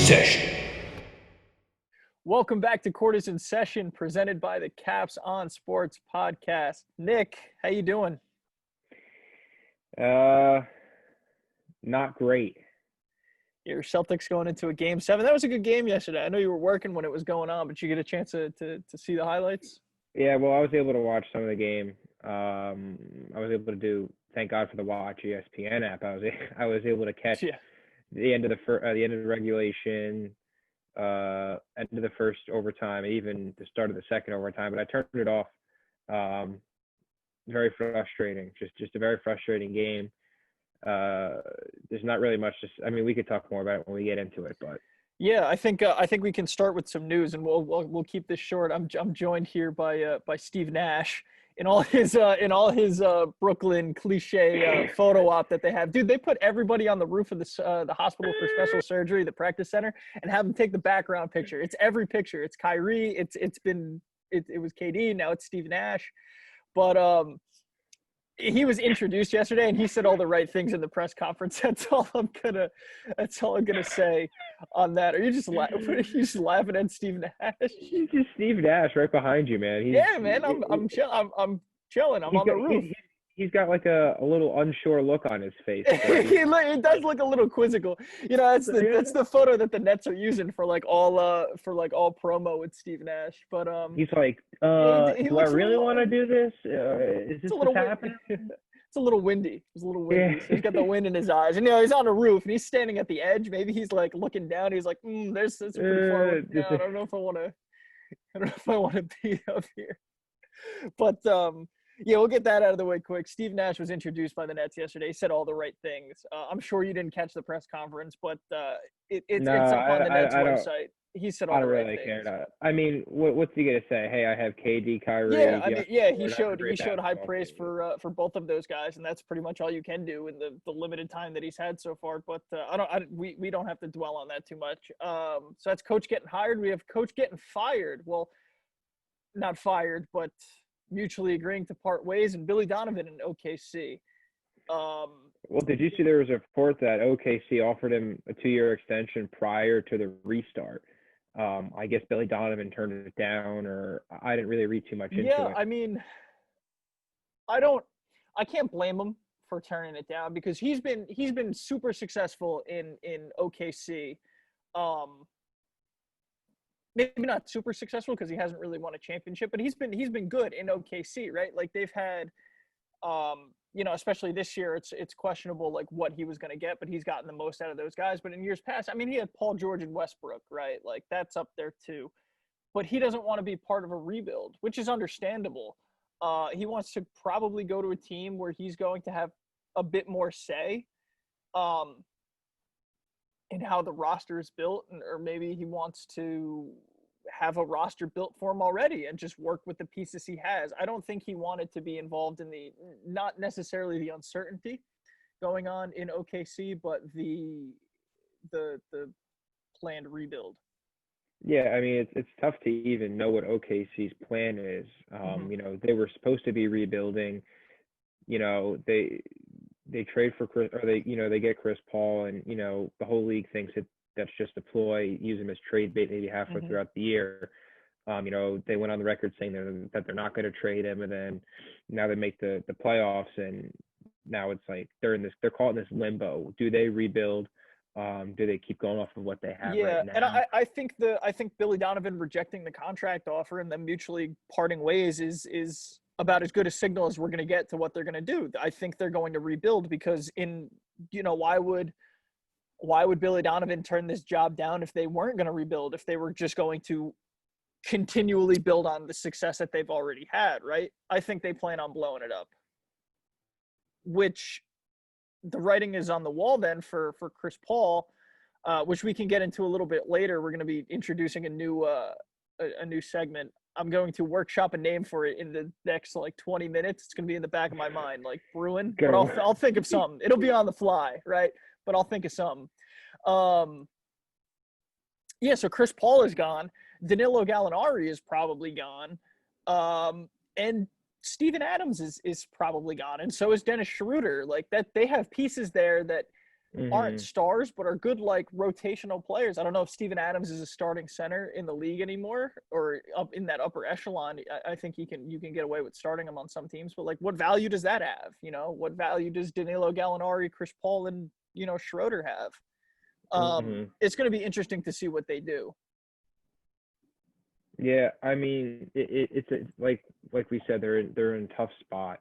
Session. Welcome back to Court is in Session, presented by the Caps on Sports podcast. Nick, how you doing? Not great. Your Celtics going into a game 7. That was a good game yesterday. I know you were working when it was going on, but you get a chance to see the highlights? Yeah, well, I was able to watch some of the game. I was able to do. Thank God for the Watch ESPN app. I was able to catch the end of the end of the regulation, end of the first overtime, even the start of the second overtime. But I turned it off. Very frustrating. Just a very frustrating game. There's not really much. We could talk more about it when we get into it, but. Yeah, I think we can start with some news, and we'll keep this short. I'm joined here by Steve Nash in all his Brooklyn cliche photo op that they have. Dude, they put everybody on the roof of the hospital for special surgery, the practice center, and have them take the background picture. It's every picture. It's Kyrie. It was KD. Now it's Steve Nash, but he was introduced yesterday, and he said all the right things in the press conference. That's all I'm gonna say on that. Are you just laughing at Steve Nash? He's just Steve Nash right behind you, man. I'm chilling. I'm on the roof. He's got like a little unsure look on his face. It does look a little quizzical. You know, that's the photo that the Nets are using for all promo with Steve Nash. But he's like, do I really want to do this? Is this what's happening? It's a little windy. It's a little windy. So he's got the wind in his eyes, and he's on a roof and he's standing at the edge. Maybe he's like looking down. He's like, that's pretty far. I don't know if I want to be up here. But yeah, we'll get that out of the way quick. Steve Nash was introduced by the Nets yesterday. He said all the right things. I'm sure you didn't catch the press conference, but it's up on the Nets website. He said all the right things. I don't really care. What's he gonna say? Hey, I have KD, Kyrie. He showed high praise for both of those guys, and that's pretty much all you can do in the limited time that he's had so far. But we don't have to dwell on that too much. So that's coach getting hired. We have coach getting fired. Well, not fired, but mutually agreeing to part ways, and Billy Donovan in OKC. Well, did you see there was a report that OKC offered him a 2-year extension prior to the restart? I guess Billy Donovan turned it down, or I didn't really read too much into it. Yeah, I mean, I can't blame him for turning it down because he's been super successful in OKC. Maybe not super successful because he hasn't really won a championship, but he's been good in OKC, right? Like they've had, especially this year, it's questionable like what he was going to get, but he's gotten the most out of those guys. But in years past, I mean, he had Paul George and Westbrook, right? Like that's up there too. But he doesn't want to be part of a rebuild, which is understandable. He wants to probably go to a team where he's going to have a bit more say. And how the roster is built, or maybe he wants to have a roster built for him already and just work with the pieces he has. I don't think he wanted to be involved in not necessarily the uncertainty going on in OKC, but the planned rebuild. Yeah, I mean, it's tough to even know what OKC's plan is. They were supposed to be rebuilding. They trade for Chris, or they get Chris Paul, and the whole league thinks that's just a ploy, use him as trade bait maybe halfway throughout the year. They went on the record saying that they're not going to trade him, and then now they make the playoffs, and now it's like they're caught in this limbo. Do they rebuild? Do they keep going off of what they have right now? And I think Billy Donovan rejecting the contract offer and them mutually parting ways is about as good a signal as we're going to get to what they're going to do. I think they're going to rebuild because why would Billy Donovan turn this job down if they weren't going to rebuild, if they were just going to continually build on the success that they've already had, right? I think they plan on blowing it up, which the writing is on the wall then for Chris Paul, which we can get into a little bit later. We're going to be introducing a new segment. I'm going to workshop a name for it in the next 20 minutes. It's going to be in the back of my mind, like brewing. But I'll think of something. It'll be on the fly, right? But I'll think of something. So Chris Paul is gone. Danilo Gallinari is probably gone. And Steven Adams is probably gone. And so is Dennis Schroeder. Like that, they have pieces there that aren't Mhm. stars, but are good like rotational players. I don't know if Steven Adams is a starting center in the league anymore or up in that upper echelon. I think you can get away with starting him on some teams, but like what value does that have? You know, what value does Danilo Gallinari, Chris Paul, and Schroeder have? Mhm. It's going to be interesting to see what they do. Yeah, I mean, like we said, they're in a tough spot.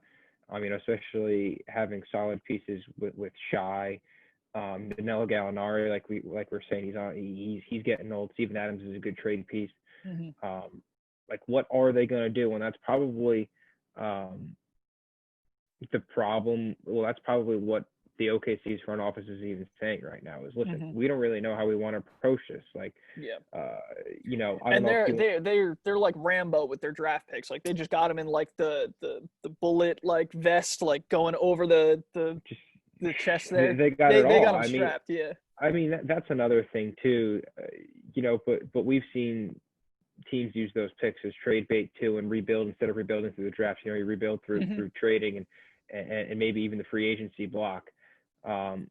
I mean, especially having solid pieces with Shy, Danilo Gallinari, like we're saying, he's getting old. Steven Adams is a good trade piece. Mm-hmm. Like, what are they going to do? And that's probably um, the problem. Well, that's probably what the OKC's front office is even saying right now is, listen, Mm-hmm. we don't really know how we want to approach this. Like, Yeah. uh, I don't And know if you want. they're like Rambo with their draft picks. Like they just got him in like the bullet like vest, like going over Just the chest they, there. they got it They got all. him strapped. Yeah. I mean that's another thing too. But we've seen teams use those picks as trade bait too and rebuild instead of rebuilding through the draft. You rebuild Mm-hmm. through trading and maybe even the free agency block. Um,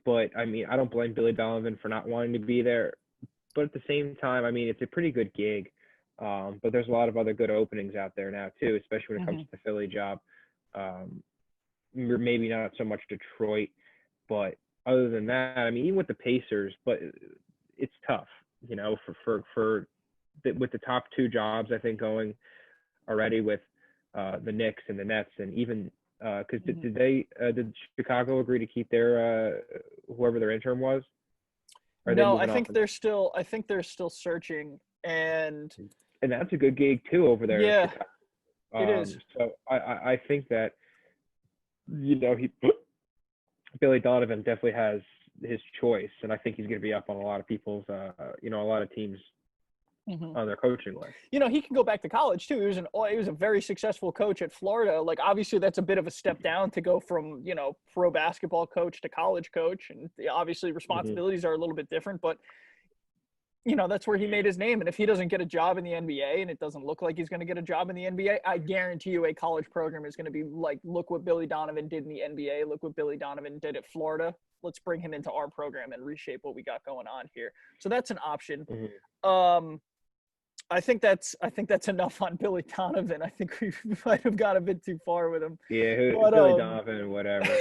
but I mean, I don't blame Billy Donovan for not wanting to be there. But at the same time, I mean, it's a pretty good gig. But there's a lot of other good openings out there now too, especially when it comes Mm-hmm. to the Philly job. Um, maybe not so much Detroit, but other than that, I mean, even with the Pacers, but it's tough, with the top two jobs, I think going already with the Knicks and the Nets, and even because Mm-hmm. did Chicago agree to keep their whoever their interim was? Or are they No, moving on? I think they're still searching, and And that's a good gig too over there in yeah, Chicago. it is. So I think that he Billy Donovan definitely has his choice, and I think he's going to be up on a lot of people's a lot of teams Mm-hmm. on their coaching list. He can go back to college too. He was a very successful coach at Florida. Like obviously that's a bit of a step down to go from, pro basketball coach to college coach. And obviously Mm-hmm. responsibilities are a little bit different, but that's where he made his name. And if he doesn't get a job in the NBA, and it doesn't look like he's going to get a job in the NBA, I guarantee you a college program is going to be like, look what Billy Donovan did in the NBA. Look what Billy Donovan did at Florida. Let's bring him into our program and reshape what we got going on here. So that's an option. Mm-hmm. Um, I think that's enough on Billy Donovan. I think we might have got a bit too far with him. Yeah, But Billy Donovan and whatever.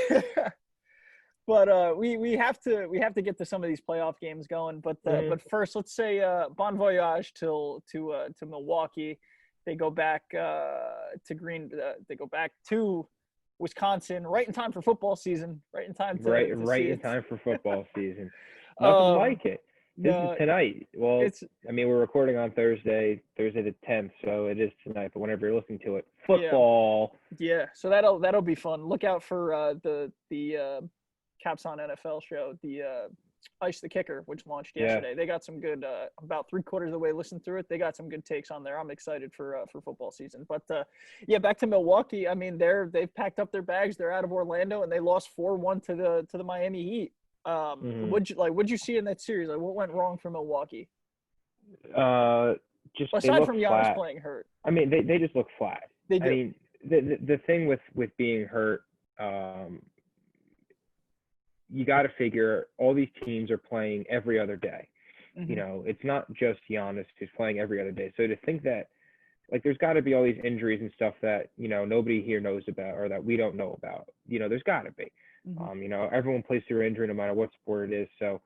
we have to get to some of these playoff games going. Mm-hmm. But first, let's say bon voyage to Milwaukee. They go back they go back to Wisconsin right in time for football season. Right in time to see Right in it. time for football season. Nothing Um, like it. This is no, tonight. Well, it's I mean, we're recording on Thursday the 10th, so it is tonight. But whenever you're listening to it, yeah. football. Yeah, so that'll be fun. Look out for the Caps on NFL show, the Ice the Kicker, which launched Yes. yesterday. They got some good. About 3/4 of the way listened through it. They got some good takes on there. I'm excited for football season. But yeah, back to Milwaukee. I mean, they've packed up their bags. They're out of Orlando, and they lost 4-1 to the Miami Heat. Mm-hmm. What'd you see in that series? Like, what went wrong for Milwaukee Uh, just they aside look from Giannis flat. playing hurt? I mean, they just look flat. They I do. mean, the thing with being hurt, um, you got to figure all these teams are playing every other day. Mm-hmm. It's not just Giannis who's playing every other day. So to think that, like, there's got to be all these injuries and stuff that nobody here knows about or that we don't know about. There's got to be. Mm-hmm. Everyone plays through injury no matter what sport it is. So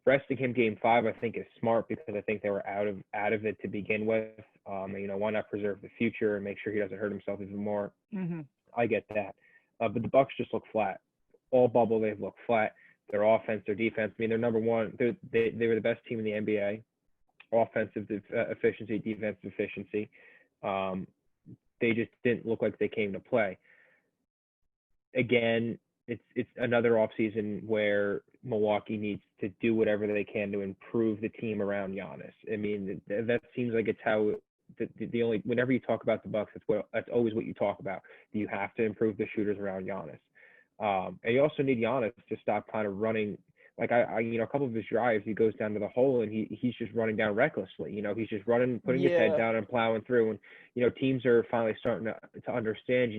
resting him game 5, I think, is smart because I think they were out of it to begin with. Why not preserve the future and make sure he doesn't hurt himself even more? Mm-hmm. I get that, but the Bucks just look flat. All bubble, they've looked flat. Their offense, their defense. I mean, they're number one. They were the best team in the NBA. Offensive efficiency, defensive efficiency. They just didn't look like they came to play. Again, it's another offseason where Milwaukee needs to do whatever they can to improve the team around Giannis. I mean, that seems like it's how the only whenever you talk about the Bucks, that's always what you talk about. You have to improve the shooters around Giannis, and you also need Giannis to stop kind of running. Like a couple of his drives, he goes down to the hole and he's just running down recklessly. He's just running, putting his head Yeah. down and plowing through. And teams are finally starting to understand.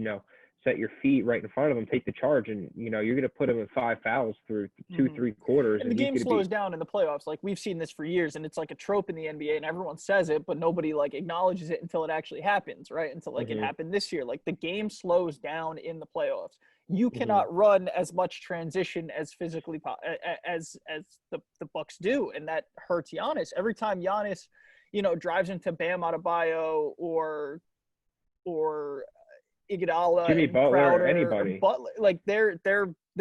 set your feet right in front of them, take the charge, and you're going to put them in 5 fouls through 2-3 quarters, And the game slows down in the playoffs. Like we've seen this for years, and it's like a trope in the NBA, and everyone says it, but nobody like acknowledges it until it actually happens, right? Until like it happened this year. Like the game slows down in the playoffs. You cannot run as much transition as physically as the Bucks do, and that hurts Giannis. Every time Giannis, drives into Bam Adebayo or Iguodala, Jimmy and Butler, Crowder, anybody. Butler, like they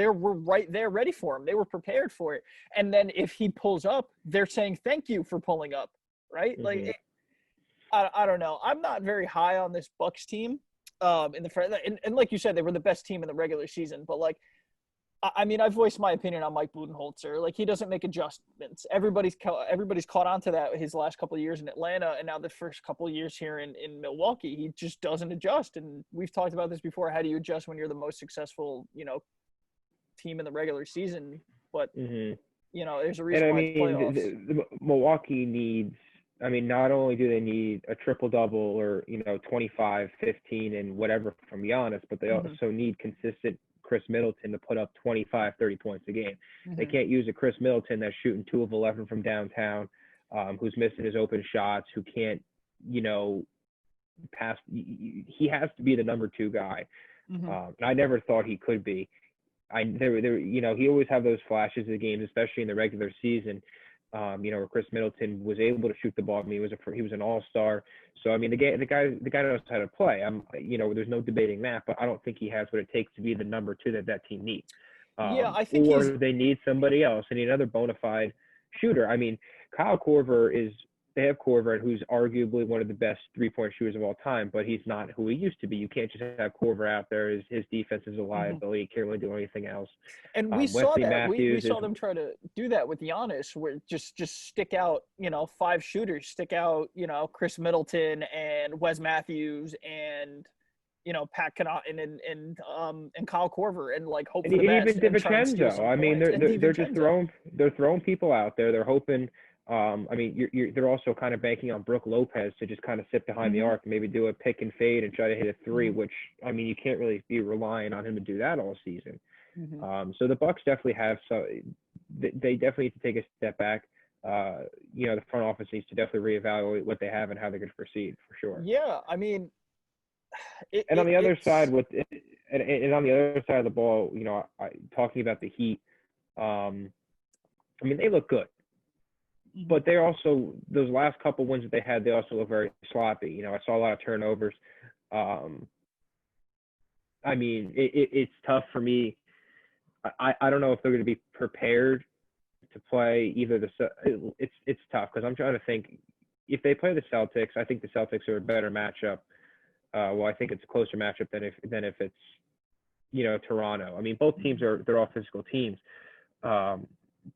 were right there ready for him. They were prepared for it. And then if he pulls up, they're saying thank you for pulling up, right? Like I don't know. I'm not very high on this Bucks team. In the front, and like you said, they were the best team in the regular season. But like, I mean, I voiced my opinion on Mike Budenholzer. Like, he doesn't make adjustments. Everybody's caught on to that his last couple of years in Atlanta, and now the first couple of years here in Milwaukee. He just doesn't adjust. And we've talked about this before. How do you adjust when you're the most successful, team in the regular season? But there's a reason why it's playoffs. The Milwaukee needs. I mean, not only do they need a triple-double or 25, 15, and whatever from Giannis, but they also need consistent Chris Middleton to put up 25, 30 points a game. They can't use a Chris Middleton that's shooting 2 of 11 from downtown, who's missing his open shots, who can't, pass. He has to be the number 2 guy. And I never thought he could be. He always have those flashes of the games, especially in the regular season. Where Chris Middleton was able to shoot the ball. I mean, he was an all-star. So I mean, the guy knows how to play. There's no debating that. But I don't think he has what it takes to be the number 2 that team needs. I think they need somebody else. They need another bona fide shooter. I mean, Kyle Korver they have Korver, who's arguably one of the best 3-point shooters of all time, but he's not who he used to be. You can't just have Korver out there. His defense is a liability. He can't really do anything else. And we saw that. We saw them try to do that with Giannis, where just stick out, 5 shooters, stick out, Chris Middleton and Wes Matthews and Pat Connaughton and Kyle Korver, and like hope for the best. Even DiVincenzo. I mean, they're just throwing people out there. They're hoping. They're also kind of banking on Brook Lopez to just kind of sit behind the arc and maybe do a pick and fade and try to hit a 3, which, I mean, you can't really be relying on him to do that all season. So the Bucks definitely have they definitely need to take a step back. The front office needs to definitely reevaluate what they have and how they're going to proceed, for sure. Yeah, I mean, on the other side of the ball, talking about the Heat, I mean, they look good. But they also, those last couple wins that they had, they also look very sloppy. I saw a lot of turnovers. I mean, it's tough for me. I don't know if they're going to be prepared to play either it's tough because I'm trying to think. If they play the Celtics, I think the Celtics are a better matchup. I think it's a closer matchup than if it's Toronto. I mean, both teams they're all physical teams.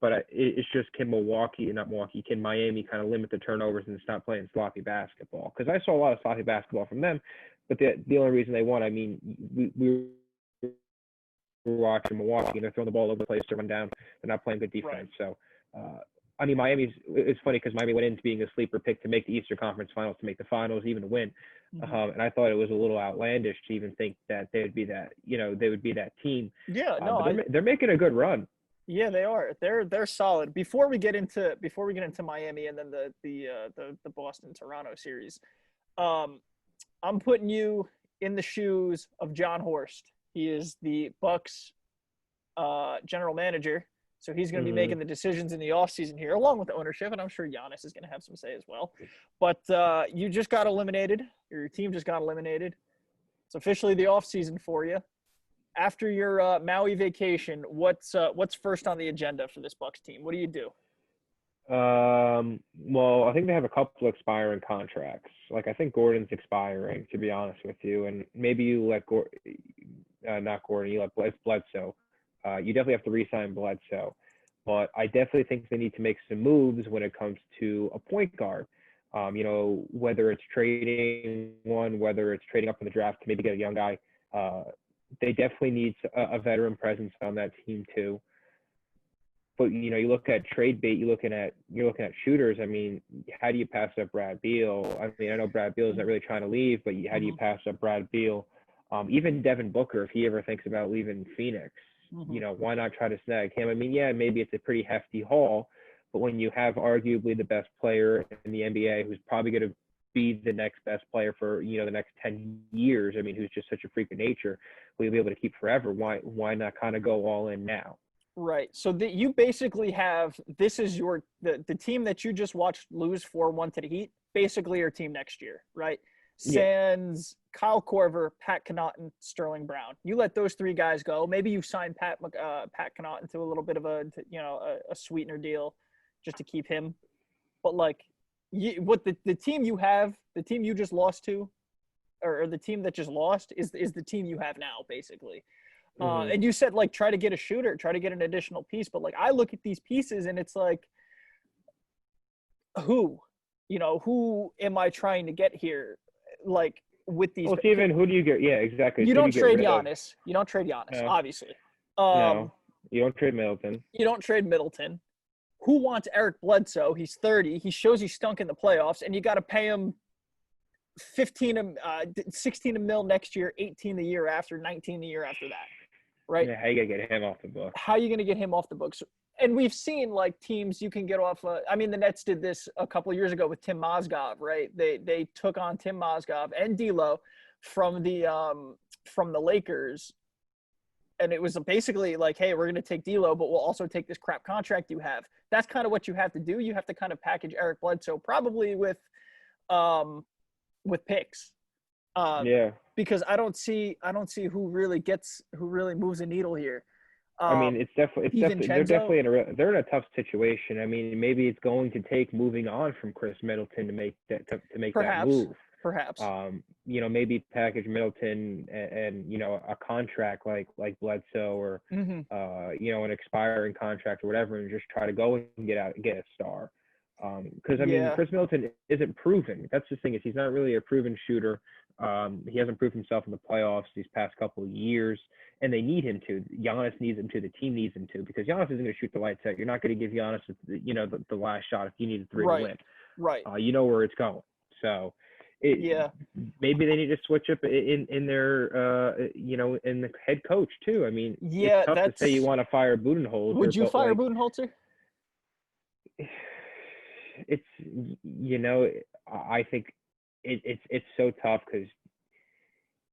But it's just can Miami kind of limit the turnovers and stop playing sloppy basketball? Because I saw a lot of sloppy basketball from them, but the only reason they won, I mean, we were watching Milwaukee and they're throwing the ball over the place to run down. They're not playing good defense. Right. So, I mean, it's funny because Miami went into being a sleeper pick to make the Eastern Conference Finals, to make the finals, even to win. And I thought it was a little outlandish to even think that they would be that team. Yeah, no, they're making a good run. Yeah, they are. They're solid. Before we get into Miami and then the Boston Toronto series, I'm putting you in the shoes of John Horst. He is the Bucks general manager, so he's going to be making the decisions in the offseason here, along with the ownership, and I'm sure Giannis is going to have some say as well. But you just got eliminated. Your team just got eliminated. It's officially the offseason for you. After your Maui vacation, what's first on the agenda for this Bucks team? What do you do? Well, I think they have a couple expiring contracts. Like, I think Gordon's expiring, to be honest with you, and maybe you let not Gordon, you let Bledsoe. You definitely have to re-sign Bledsoe, but I definitely think they need to make some moves when it comes to a point guard. Whether it's trading one, whether it's trading up in the draft to maybe get a young guy. They definitely need a veteran presence on that team too. But you look at trade bait, you're looking at shooters. I mean, how do you pass up Brad Beal? I mean, I know Brad Beal is not really trying to leave, but how do you pass up Brad Beal? Even Devin Booker, if he ever thinks about leaving Phoenix, why not try to snag him? I mean, yeah, maybe it's a pretty hefty haul, but when you have arguably the best player in the NBA who's probably going to be the next best player for, the next 10 years, I mean, who's just such a freak of nature, who you'll be able to keep forever, why not kind of go all in now? Right. So you basically have, this is the team that you just watched lose 4-1 to the Heat, basically your team next year, right? Yeah. Sans Kyle Korver, Pat Connaughton, Sterling Brown. You let those three guys go. Maybe you sign Pat Connaughton to a little bit of a sweetener deal just to keep him. But like, the team you have, the team you just lost to, or the team that just lost is the team you have now, basically. And you said, like, try to get a shooter, try to get an additional piece. But, like, I look at these pieces and it's like, who am I trying to get here? Like, with these. Well, Steven, who do you get? Yeah, exactly. You don't trade Giannis. You don't trade Giannis, No. obviously. No, you don't trade Middleton. You don't trade Middleton. Who wants Eric Bledsoe? He's 30. He shows he stunk in the playoffs, and you got to pay him 16 mil next year, 18 the year after, 19 the year after that. Right? Yeah, how you gonna get him off the books? How are you gonna get him off the books? And we've seen like teams you can get off. I mean, the Nets did this a couple of years ago with Tim Mozgov, right? They took on Tim Mozgov and D'Lo from the Lakers, and it was basically like, hey, we're gonna take D'Lo, but we'll also take this crap contract you have. That's kind of what you have to do. You have to kind of package Eric Bledsoe, probably with picks. Yeah. Because I don't see who really moves the needle here. I mean, they're definitely they're in a tough situation. I mean, maybe it's going to take moving on from Chris Middleton to make that move. Perhaps. Maybe package Middleton and a contract like Bledsoe or an expiring contract or whatever, and just try to go and get a star. Because I mean, Chris Middleton isn't proven. That's the thing, is he's not really a proven shooter. He hasn't proved himself in the playoffs these past couple of years, and they need him to. Giannis needs him to. The team needs him to, because Giannis isn't going to shoot the lights out. You're not going to give Giannis the last shot if you need a three to win. Right. You know where it's going. So maybe they need to switch up in their in the head coach too. I mean, it's tough to say you want to fire Budenholzer. Would you fire Budenholzer? It's I think it's so tough, because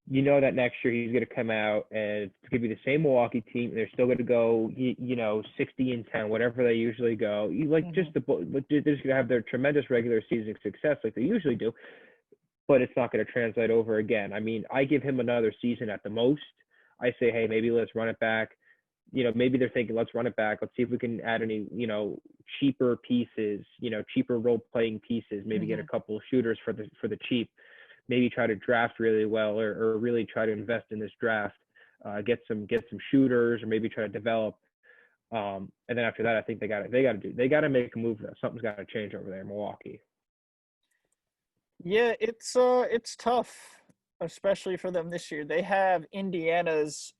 that next year he's going to come out and it's going to be the same Milwaukee team. They're still going to go 60-10, whatever they usually go. They're just going to have their tremendous regular season success like they usually do, but it's not going to translate over again. I mean, I give him another season at the most. I say, hey, maybe let's run it back. Maybe they're thinking, let's run it back. Let's see if we can add any, cheaper pieces, cheaper role-playing pieces. Maybe get a couple of shooters for the cheap. Maybe try to draft really well, or really try to invest in this draft. Get some shooters, or maybe try to develop. And then after that, I think they got to make a move. Something's got to change over there in Milwaukee. Yeah, it's tough, especially for them this year. They have Indiana's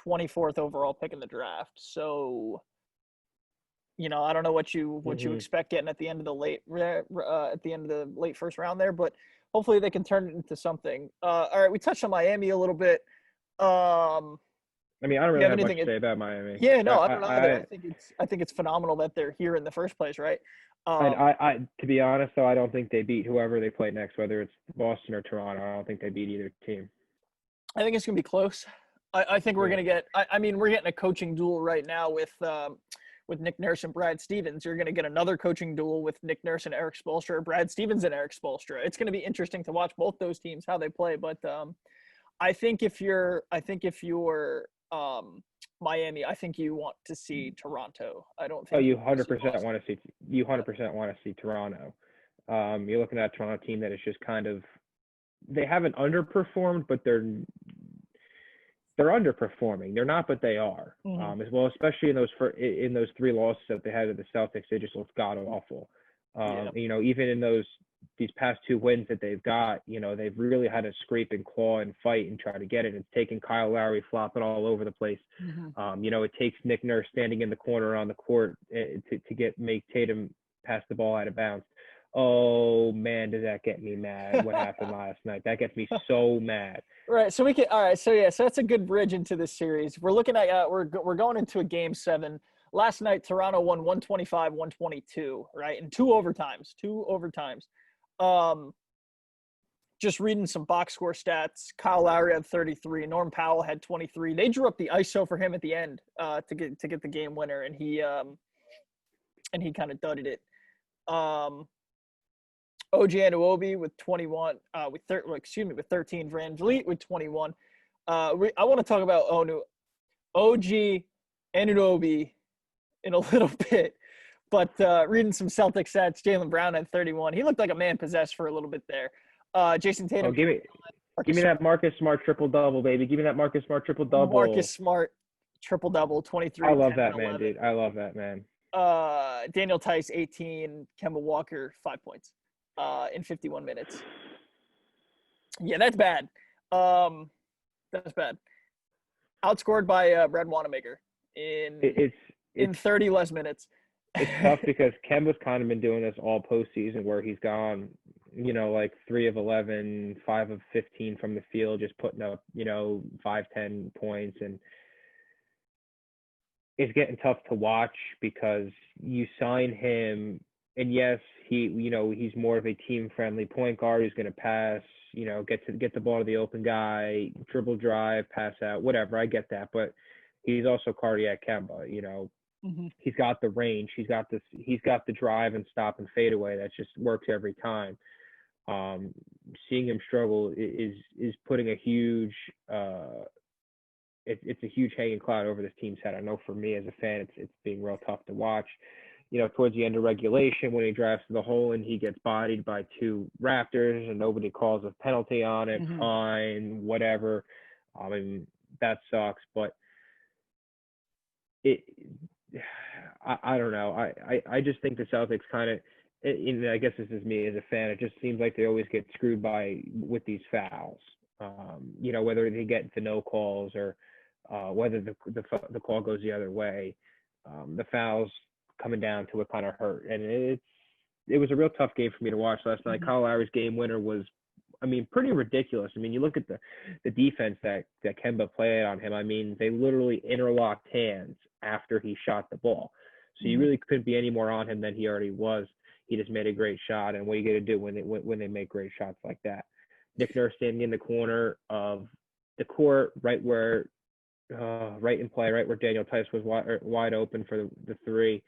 24th overall pick in the draft. So, I don't know what you expect getting at the end of the late first round there, but hopefully they can turn it into something. All right, we touched on Miami a little bit. I mean, I don't really have much to say about Miami. Yeah, no, I don't know either. I think it's phenomenal that they're here in the first place, right? I to be honest though, I don't think they beat whoever they play next, whether it's Boston or Toronto. I don't think they beat either team. I think it's gonna be close. I think we're gonna get. I mean, we're getting a coaching duel right now with Nick Nurse and Brad Stevens. You're gonna get another coaching duel with Nick Nurse and Eric Spoelstra, Brad Stevens and Eric Spoelstra. It's gonna be interesting to watch both those teams how they play. But I think if you're Miami, I think you want to see Toronto. I don't think. Oh, you 100% want to see. You 100% want to see Toronto. You're looking at a Toronto team that is just kind of. They haven't underperformed, but they're underperforming. They're not, but they are. As well, especially in those three losses that they had to the Celtics, they just looked god awful. Even in these past two wins that they've got, they've really had to scrape and claw and fight and try to get it. It's taken Kyle Lowry flopping all over the place. It takes Nick Nurse standing in the corner on the court to make Tatum pass the ball out of bounds. Oh man, man, does that get me mad? What happened last night? That gets me so mad. Right. So all right. So yeah. So that's a good bridge into this series. We're looking at we're going into a game 7. Last night, Toronto won 125-122. Right, in two overtimes. Just reading some box score stats. Kyle Lowry had 33. Norm Powell had 23. They drew up the ISO for him at the end to get the game winner, and he kind of dudded it. OG Anunoby with 21, with 13. VanVleet with 21. I want to talk about OG Anunoby in a little bit, but reading some Celtics stats, Jaylen Brown had 31. He looked like a man possessed for a little bit there. Jason Tatum. Oh, give me that Marcus Smart triple-double, baby. Give me that Marcus Smart triple-double. Marcus Smart triple-double, 23. I love that man, dude. I love that man. Daniel Tice, 18. Kemba Walker, 5 points in 51 minutes. Yeah, that's bad. That's bad. Outscored by Brad Wanamaker in 30 less minutes. It's tough because Kemba's kind of been doing this all postseason where he's gone, like 3 of 11, 5 of 15 from the field, just putting up, 5-10 points. And it's getting tough to watch because you sign him, and yes, he's more of a team-friendly point guard who's going to pass, get the ball to the open guy, dribble drive, pass out, whatever. I get that, but he's also cardiac Kemba. Mm-hmm. He's got the range, he's got the drive and stop and fade away that just works every time. Seeing him struggle is putting a huge it's a huge hanging cloud over this team's head. I know for me as a fan, it's being real tough to watch. Towards the end of regulation, when he drives to the hole and he gets bodied by 2 Raptors and nobody calls a penalty on it, Mm-hmm. fine, whatever. That sucks, but I don't know. I just think the Celtics kind of, I guess this is me as a fan, it just seems like they always get screwed with these fouls. Whether they get the no calls or whether the call goes the other way. The fouls coming down to it kind of hurt. And it was a real tough game for me to watch last night. Mm-hmm. Kyle Lowry's game winner was, pretty ridiculous. You look at the defense that Kemba played on him. They literally interlocked hands after he shot the ball. So you really couldn't be any more on him than he already was. He just made a great shot. And what are you going to do when they make great shots like that? Nick Nurse standing in the corner of the court, right in play, right where Daniel Tice was wide open for the 3.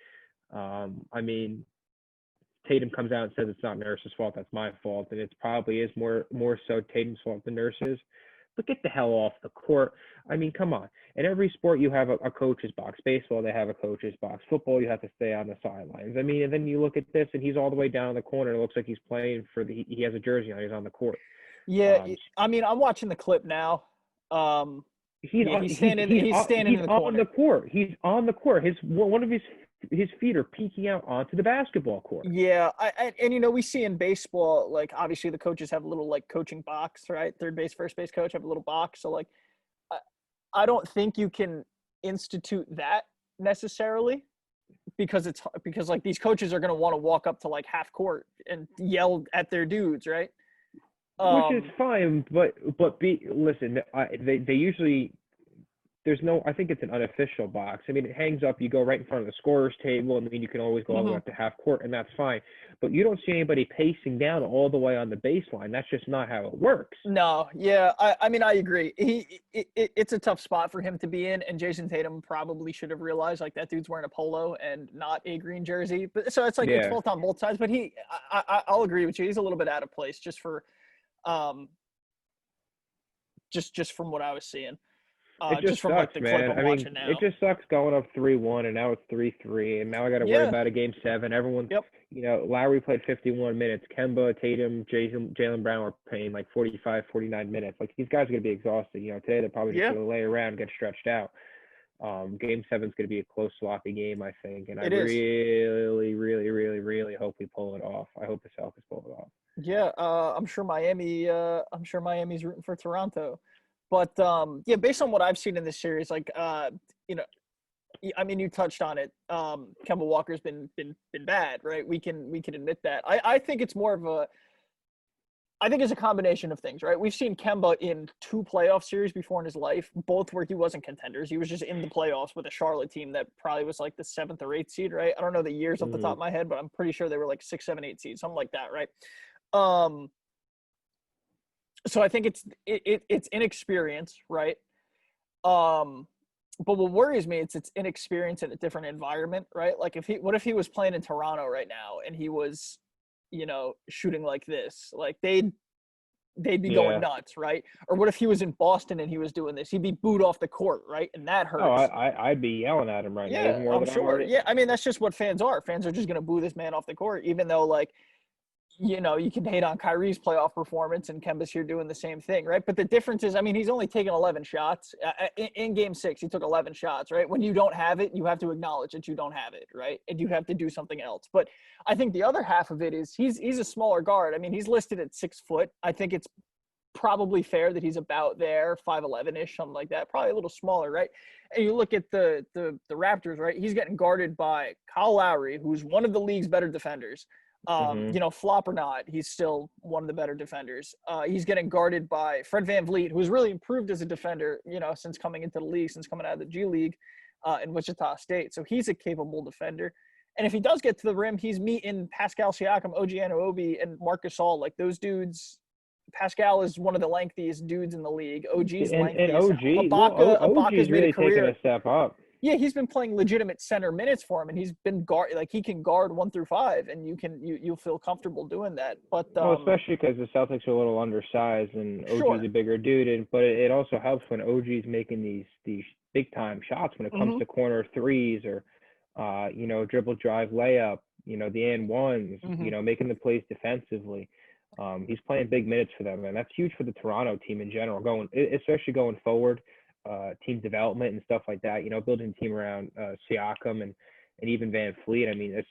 Tatum comes out and says it's not Nurse's fault, that's my fault, and it probably is more so Tatum's fault than Nurse's. But get the hell off the court. Come on. In every sport, you have a coach's box. Baseball, they have a coach's box. Football, you have to stay on the sidelines. And then you look at this, and he's all the way down in the corner. It looks like he's playing he has a jersey on. He's on the court. Yeah, I'm watching the clip now. He's standing in the corner. On the court. He's on the court. One of his feet are peeking out onto the basketball court. Yeah, and we see in baseball, like, obviously the coaches have a little, like, coaching box, right? Third base, first base coach have a little box. So, like, I don't think you can institute that necessarily because like these coaches are going to want to walk up to like half court and yell at their dudes, right? Which is fine, but listen, they usually, I think it's an unofficial box. It hangs up, you go right in front of the scorer's table. You can always go all the way up to half court, and that's fine. But you don't see anybody pacing down all the way on the baseline. That's just not how it works. No, yeah, I agree. It's a tough spot for him to be in, and Jason Tatum probably should have realized, like, that dude's wearing a polo and not a green jersey. But so it's like it's fault on both sides. But I'll agree with you. He's a little bit out of place just for, just from what I was seeing. It just from sucks, like the man. clip I'm watching now. It just sucks going up 3-1, and now it's 3-3, and now I got to worry about a game 7. Everyone, Lowry played 51 minutes. Kemba, Tatum, Jaylen Brown were playing like 45, 49 minutes. Like, these guys are going to be exhausted. Today they're probably just going to lay around and get stretched out. Game 7 is going to be a close, sloppy game, I think, and I really, really, really, really hope we pull it off. I hope the Celtics pull it off. Yeah, I'm sure Miami's rooting for Toronto. But based on what I've seen in this series, like you touched on it. Kemba Walker's been bad, right? We can admit that. I think it's more of I think it's a combination of things, right? We've seen Kemba in 2 playoff series before in his life, both where he wasn't contenders. He was just in the playoffs with a Charlotte team that probably was like the 7th or 8th seed, right? I don't know the years off the top of my head, but I'm pretty sure they were like 6, 7, 8 seeds, something like that, right? So I think it's inexperience, right? But what worries me is it's inexperience in a different environment, right? Like what if he was playing in Toronto right now and he was, shooting like this? Like they'd be going nuts, right? Or what if he was in Boston and he was doing this? He'd be booed off the court, right? And that Oh, hurts. I'd be yelling at him right now, Yeah, even more I'm than I'm sure. already. Yeah, I mean that's just what fans are. Fans are just gonna boo this man off the court, even though like you can hate on Kyrie's playoff performance and Kemba's here doing the same thing, right? But the difference is, I mean, he's only taken 11 shots. In game 6, he took 11 shots, right? When you don't have it, you have to acknowledge that you don't have it, right? And you have to do something else. But I think the other half of it is he's a smaller guard. I mean, he's listed at 6 foot. I think it's probably fair that he's about there, 5'11-ish, something like that, probably a little smaller, right? And you look at the Raptors, right? He's getting guarded by Kyle Lowry, who's one of the league's better defenders. Flop or not, he's still one of the better defenders. He's getting guarded by Fred VanVleet, who's really improved as a defender, since coming into the league, since coming out of the G League in Wichita State. So he's a capable defender. And if he does get to the rim, he's meeting Pascal Siakam, OG Anunoby, and Marc Gasol. Like those dudes, Pascal is one of the lengthiest dudes in the league. OG's lengthy. And OG, Ibaka's made really a career. taking a step up. Yeah, he's been playing legitimate center minutes for him, and he's been he can guard 1 through 5, and you'll feel comfortable doing that. But especially because the Celtics are a little undersized, and OG's a bigger dude, but it also helps when OG's making these big time shots when it comes to corner threes or dribble drive layup, the and ones, making the plays defensively. He's playing big minutes for them, and that's huge for the Toronto team in general, especially going forward. Team development and stuff like that, building a team around Siakam and even Van Fleet. I mean,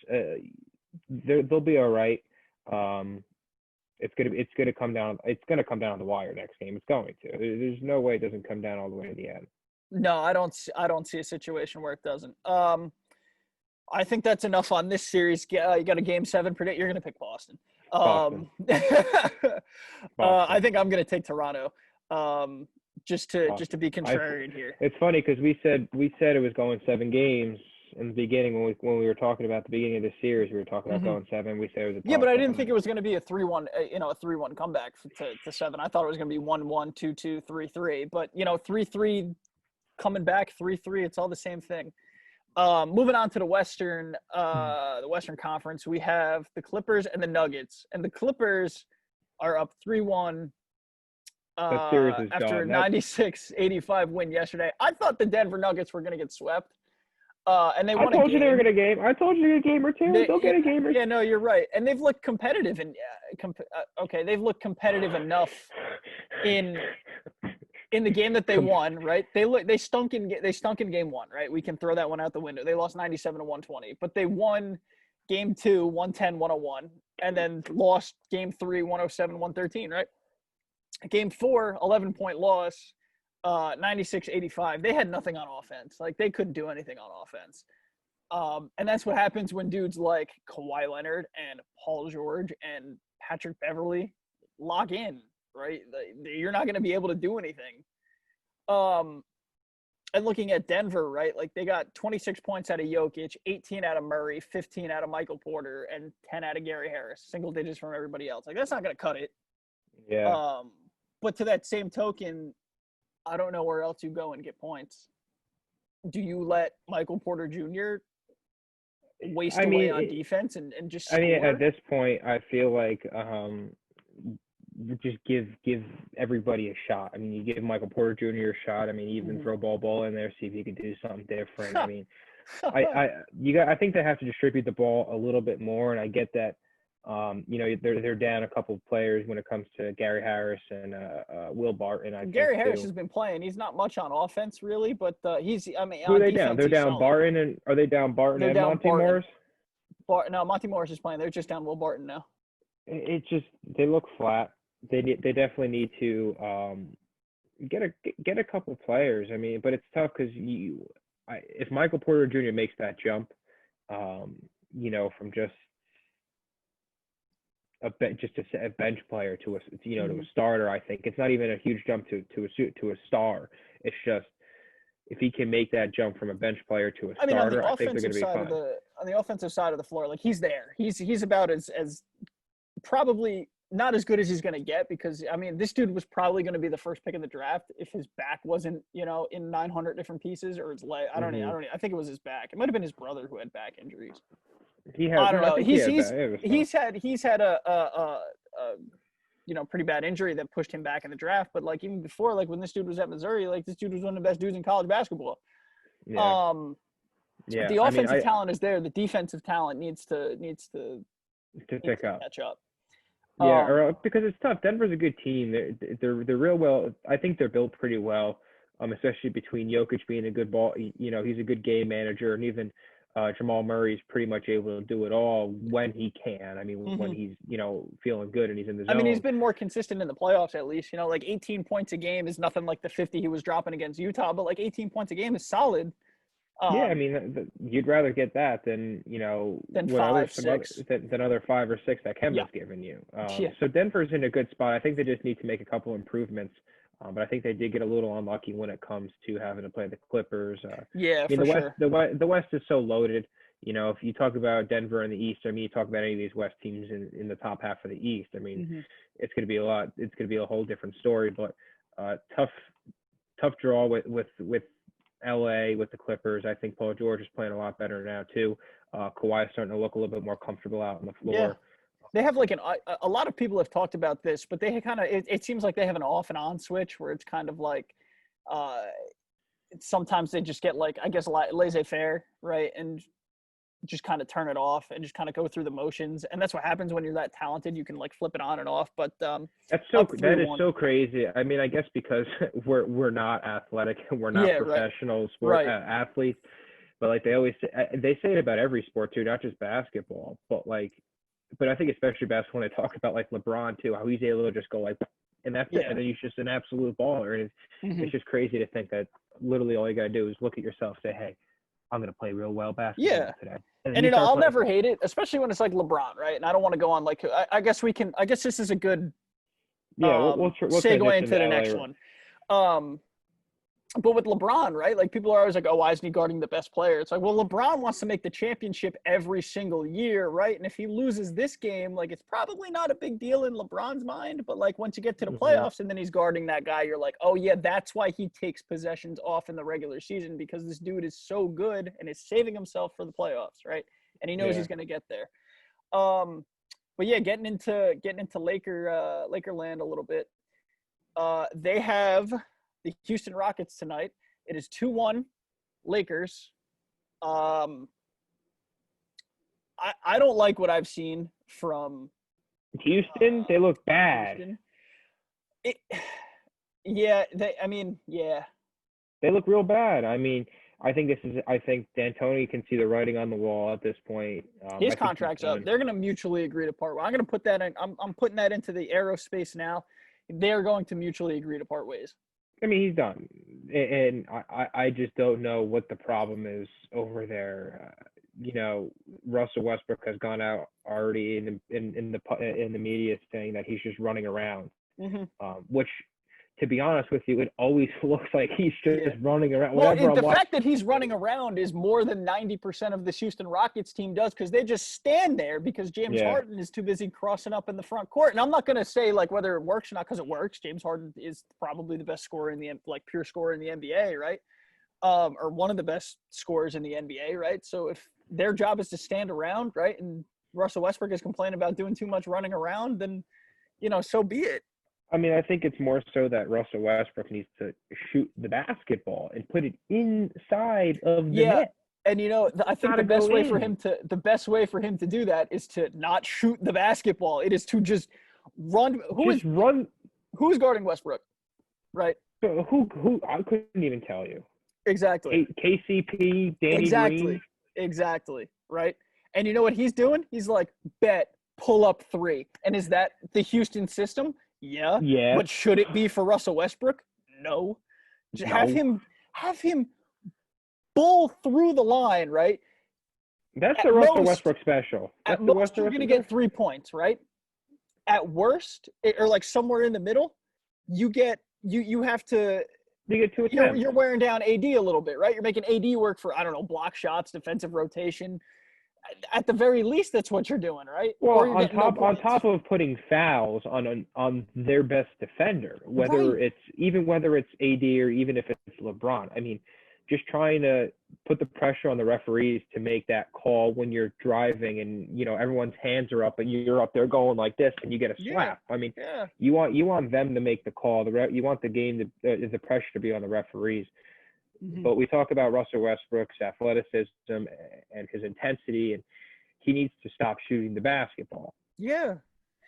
they'll be all right. It's gonna come down to the wire next game. It's going to. There's no way it doesn't come down all the way to the end. No, I don't see a situation where it doesn't. I think that's enough on this series. You got a game 7 predict. You're gonna pick Boston. Boston. I think I'm gonna take Toronto. Just to be contrarian here. It's funny because we said it was going 7 games in the beginning when we were talking about the beginning of the series. We were talking about going 7. We said it was but I didn't think it was going to be a 3-1, a 3-1 comeback to 7. I thought it was going to be 1-1, 2-2, 3-3. But 3-3 coming back, 3-3. It's all the same thing. Moving on to the Western Conference, we have the Clippers and the Nuggets, and the Clippers are up 3-1. After 96-85 win yesterday. I thought the Denver Nuggets were going to get swept. And they won a game. I told you they were going to game. I told you they get a game or two. They'll get a game or two. Yeah, no, you're right. And they've looked competitive. And they've looked competitive enough in the game that they won, right? They stunk in game 1, right? We can throw that one out the window. They lost 97-120, but they won game 2, 110-101, and then lost game 3, 107-113, right? Game 4, 11-point loss, 96-85. They had nothing on offense. Like, they couldn't do anything on offense. And that's what happens when dudes like Kawhi Leonard and Paul George and Patrick Beverley lock in, right? You're not going to be able to do anything. And looking at Denver, right, like they got 26 points out of Jokic, 18 out of Murray, 15 out of Michael Porter, and 10 out of Gary Harris. Single digits from everybody else. Like, that's not going to cut it. Yeah. But to that same token, I don't know where else you go and get points. Do you let Michael Porter Jr. waste away on defense and just score? I mean, at this point, I feel like just give everybody a shot. I mean, you give Michael Porter Jr. a shot. I mean, even throw ball in there, see if he can do something different. I mean, I think they have to distribute the ball a little bit more, and I get that. They're down a couple of players when it comes to Gary Harris and Will Barton. Gary Harris has been playing. He's not much on offense, really, but he's. I mean, who are they down? They're down Barton, and are they down Barton and Monty Morris? No, Monty Morris is playing. They're just down Will Barton now. It just they look flat. They definitely need to get a couple players. I mean, but it's tough because if Michael Porter Jr. makes that jump, from just a bench player to a to Mhm. a starter. I think it's not even a huge jump to a star. It's just if he can make that jump from a bench player to a I mean, starter, I think they're going to be fine. on the offensive side of the floor, like he's there. He's about as probably not as good as he's going to get because I mean, this dude was probably going to be the first pick in the draft if his back wasn't, in 900 different pieces or his leg. Hmm. I think it was his back. It might have been his brother who had back injuries. He has I don't no. I know. think he had that. It was tough. He's had a pretty bad injury that pushed him back in the draft. But like even before, like when this dude was at Missouri, like this dude was one of the best dudes in college basketball. Yeah. Um, Yeah. the I mean, offensive talent is there. The defensive talent needs to pick up. catch up. Yeah, Um, because it's tough. Denver's a good team. They're real well. I think they're built pretty well. Especially between Jokic being a good ball, he's a good game manager, and even Jamal Murray is pretty much able to do it all when he can. I mean, when mhm. he's feeling good and he's in the I mean, he's zone. been more consistent in the playoffs at least. Like 18 points a game is nothing like the 50 he was dropping against Utah, but like 18 points a game is solid. Yeah, I Um, mean, you'd rather get that than than what other five, some other six. than other 5 or 6 that Yeah, Kemba's given you. yeah, So Denver's in a good spot. I think they just need to make a couple improvements. But I think they did get a little unlucky when it comes to having to play the Clippers. I yeah, mean, for sure. the West is so loaded. If you talk about Denver in the East, I mean, you talk about any of these West teams in the top half of the East. I mean, Hmm. it's going to be a lot. It's going to be a whole different story. But tough draw with LA with the Clippers. I think Paul George is playing a lot better now too. Kawhi's starting to look a little bit more comfortable out on the Yeah, floor. they have like a lot of people have talked about this, but they kind of it seems like they have an off and on switch where it's kind of like uh sometimes they just get like I guess laissez-faire, right, and just kind of turn it off and just kind of go through the motions, and that's what happens when you're that talented. You can like flip it on and off. But up three That is one. so crazy. I mean, I guess because we're not athletic, we're not Yeah, right, professional sport right. athletes, but like they say it about every sport too, not just basketball, but I think especially basketball when they talk about like LeBron too, how he's able to just go like, and that's it, Yeah. and then he's just an absolute baller, and Hmm. it's just crazy to think that literally all you gotta do is look at yourself, say, hey, I'm gonna play real well Yeah. basketball today, and then And you start I'll playing. never hate it, especially when it's like LeBron, right? And I don't want to go on like I guess we can. I guess this is a good Yeah, we'll segue transition into to the LA. next one. Um, but with LeBron, right? Like people are always like, "Oh, why isn't he guarding the best player?" It's like, well, LeBron wants to make the championship every single year, right? And if he loses this game, like it's probably not a big deal in LeBron's mind. But like once you get to the Hmm. playoffs and then he's guarding that guy, you're like, "Oh yeah, that's why he takes possessions off in the regular season because this dude is so good and is saving himself for the playoffs, right? And he knows Yeah. he's going to get there." Um, but yeah, getting into Lakerland a little bit. They have the Houston Rockets tonight. It is 2-1 Lakers. Um, I don't like what I've seen from Houston, they look bad. Houston. It, yeah, I mean, yeah, They look real bad. I mean, I think D'Antoni can see the writing on the wall at this point. his I think he's contract's up. done. They're going to mutually agree to part. I'm going to put that in. I'm putting that into the aerospace now. They're going to mutually agree to part ways. I mean, he's done, and I just don't know what the problem is over there. Russell Westbrook has gone out already in the media saying that he's just running around, Hmm. which, to be honest with you, it always looks like he's just Yeah. running around. Well, Whenever I'm the watching, fact that he's running around is more than 90% of the Houston Rockets team does because they just stand there because James yeah, Harden is too busy crossing up in the front court. And I'm not going to say like whether it works or not because it works. James Harden is probably the best scorer in the like pure scorer in the NBA, right? Or one of the best scorers in the NBA, right? So if their job is to stand around, right, and Russell Westbrook is complaining about doing too much running around, then so be it. I mean, I think it's more so that Russell Westbrook needs to shoot the basketball and put it inside of the Yeah, net. and I think Gotta go in. the best way for him to do that is to not shoot the basketball. It is to just run. Just run. Who's guarding Westbrook? Right. Who I couldn't even tell you. Exactly. KCP, Danny Exactly. Green. Exactly. Right. And you know what he's doing? He's like, bet, pull up three. And is that the Houston system? Yeah. Yes. But should it be for Russell Westbrook? No. Just No. have him bull through the line, right? That's At the Russell most, Westbrook special. at That's the most Russell you're going to Westbrook. get 3 points, right? at worst, or like somewhere in the middle, you have to. You get 2 attempts. You're wearing down AD a little bit, right? You're making AD work for, I don't know, block shots, defensive rotation. At the very least, that's what you're doing, right? Well, on top of putting fouls on their best defender, whether it's AD or even if it's LeBron. I mean, just trying to put the pressure on the referees to make that call when you're driving and, you know, everyone's hands are up and you're up there going like this and you get a slap. I mean, you want them to make the call. You want the game the pressure to be on the referees. Mm-hmm. But we talk about Russell Westbrook's athleticism and his intensity, and he needs to stop shooting the basketball. Yeah.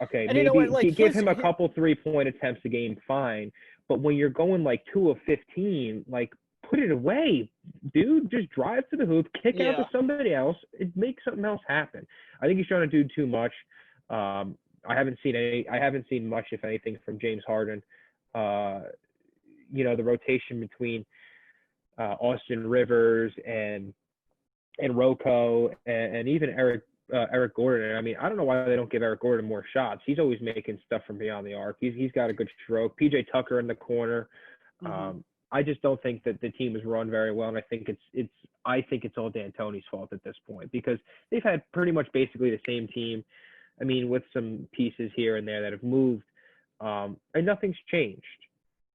Okay, and maybe give him a couple 3-point attempts a game, fine. But when you're going like 2 of 15, like, put it away, dude. Just drive to the hoop, kick out to somebody else, and make something else happen. I think he's trying to do too much. I haven't seen much, if anything, from James Harden. You know, the rotation between Austin Rivers and Rocco and even Eric Gordon. I mean, I don't know why they don't give Eric Gordon more shots. He's always making stuff from beyond the arc. He's got a good stroke. PJ Tucker in the corner. Mm-hmm. I just don't think that the team is run very well, and I think it's all D'Antoni's fault at this point because they've had pretty much basically the same team. I mean, with some pieces here and there that have moved, and nothing's changed.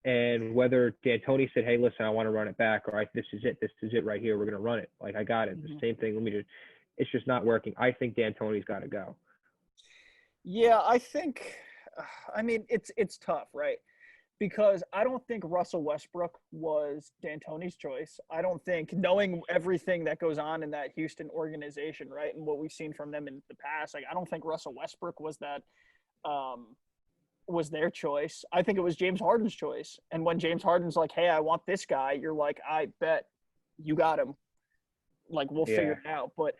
And whether D'Antoni said, "Hey, listen, I want to run it back," or "This is it right here, we're going to run it," like I got it. Mm-hmm. The same thing. It's just not working. I think D'Antoni's got to go. Yeah, I think. I mean, it's tough, right? Because I don't think Russell Westbrook was D'Antoni's choice. I don't think, knowing everything that goes on in that Houston organization, right, and what we've seen from them in the past, like I don't think Russell Westbrook was that was their choice. I think it was James Harden's choice. And when James Harden's like, "Hey, I want this guy," you're like, "I bet you got him. Like we'll figure it out." But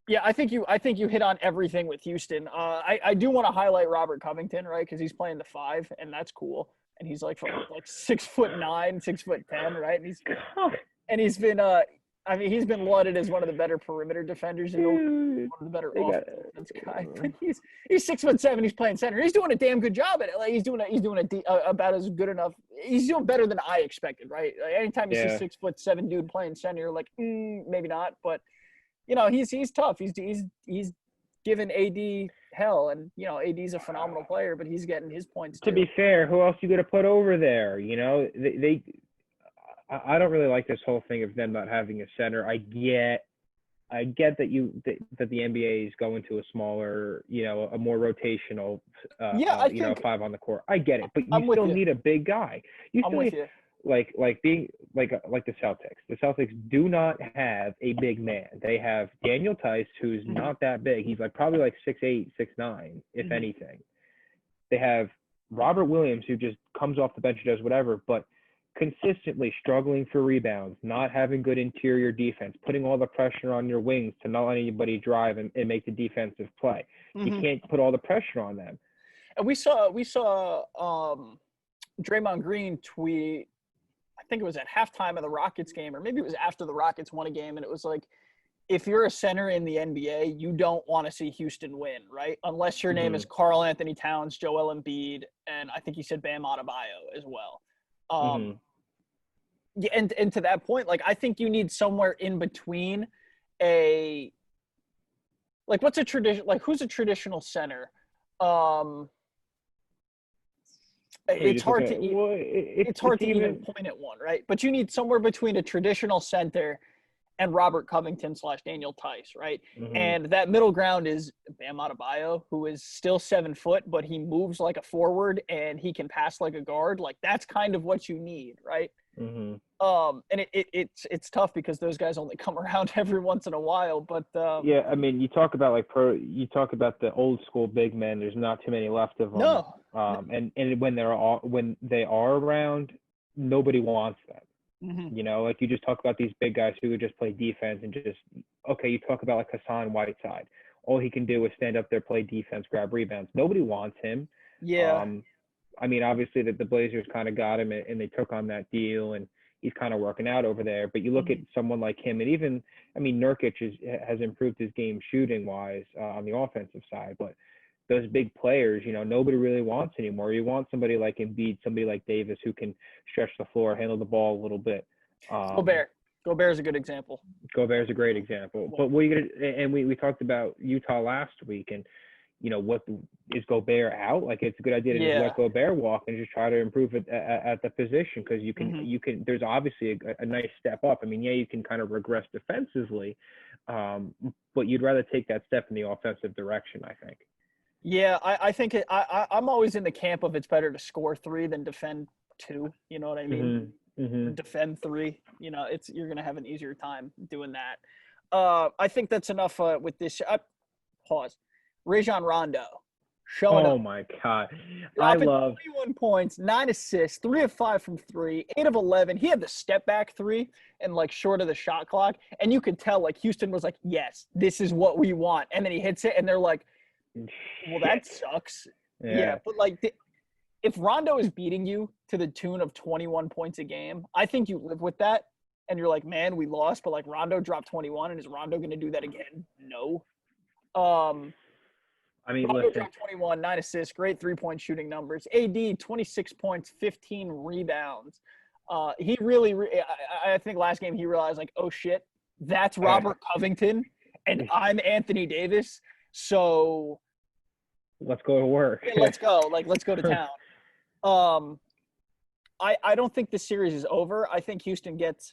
yeah, I think you hit on everything with Houston. I do want to highlight Robert Covington, right? Because he's playing the 5, and that's cool. And he's like 6'9", 6'10", right? And he's been I mean, he's been lauded as one of the better perimeter defenders and one of the better offense guys. But he's 6'7". He's playing center. He's doing a damn good job at it. Like he's doing about as good enough. He's doing better than I expected, right? Like, anytime you see 6'7" dude playing center, you're like, maybe not, but. You know, he's tough. He's given AD hell, and you know AD's a phenomenal player, but he's getting his points too. To be fair, who else you going to put over there? You know, I don't really like this whole thing of them not having a center. I get that that the NBA is going to a smaller, you know, a more rotational, 5 on the court. I get it, but you still need a big guy. I'm with you. Like being like the Celtics. The Celtics do not have a big man. They have Daniel Tice, who's not that big. He's like probably like 6'8", 6'9", if anything. They have Robert Williams, who just comes off the bench and does whatever, but consistently struggling for rebounds, not having good interior defense, putting all the pressure on your wings to not let anybody drive and make the defensive play. You can't put all the pressure on them. And we saw Draymond Green tweet, I think it was at halftime of the Rockets game, or maybe it was after the Rockets won a game, and it was like, if you're a center in the NBA, you don't want to see Houston win, right? Unless your name is Karl Anthony Towns, Joel Embiid, and I think he said Bam Adebayo as well. Yeah, and to that point, like I think you need somewhere in between what's a tradition? Like who's a traditional center? It's hard to even point at one, right? But you need somewhere between a traditional center and Robert Covington / Daniel Tice, right? And that middle ground is Bam Adebayo, who is still 7 foot, but he moves like a forward and he can pass like a guard. Like that's kind of what you need, right? And it's tough because those guys only come around every once in a while. But yeah, I mean, you talk about the old school big men. There's not too many left of them. No. And when they are around, nobody wants them. You know, like you just talk about these big guys who would just play defense and you talk about like Hassan Whiteside. All he can do is stand up there, play defense, grab rebounds. Nobody wants him. Yeah. I mean, obviously that the Blazers kind of got him and they took on that deal and he's kind of working out over there. But you look at someone like him, and even, I mean, Nurkic has improved his game shooting wise on the offensive side, but those big players, nobody really wants anymore. You want somebody like Embiid, somebody like Davis who can stretch the floor, handle the ball a little bit. Gobert is a good example. Gobert's a great example. But we talked about Utah last week, and is Gobert out? Like, it's a good idea to just let Gobert walk and just try to improve it at the position, because you can. There's obviously a nice step up. I mean, you can kind of regress defensively, but you'd rather take that step in the offensive direction, I think. Yeah, I think I'm always in the camp of it's better to score 3 than defend 2. You know what I mean? Defend 3. You're gonna have an easier time doing that. I think that's enough with this. Pause. Rajon Rondo showing up. Oh my God, dropping 21 points, 9 assists, 3 of 5 from 3, 8 of 11. He had the step back 3 and like short of the shot clock, and you could tell like Houston was like, yes, this is what we want, and then he hits it, and they're like, well, that sucks. Yeah, but like, if Rondo is beating you to the tune of 21 points a game, I think you live with that, and you're like, man, we lost, but like Rondo dropped 21, and is Rondo going to do that again? No. I mean, Rondo dropped 21, 9 assists, great 3-point shooting numbers. AD, 26 points, 15 rebounds. He really, I think last game he realized like, oh shit, that's Robert Covington, and I'm Anthony Davis. So let's go to work. Let's go. Like, let's go to town. I don't think this series is over. I think Houston gets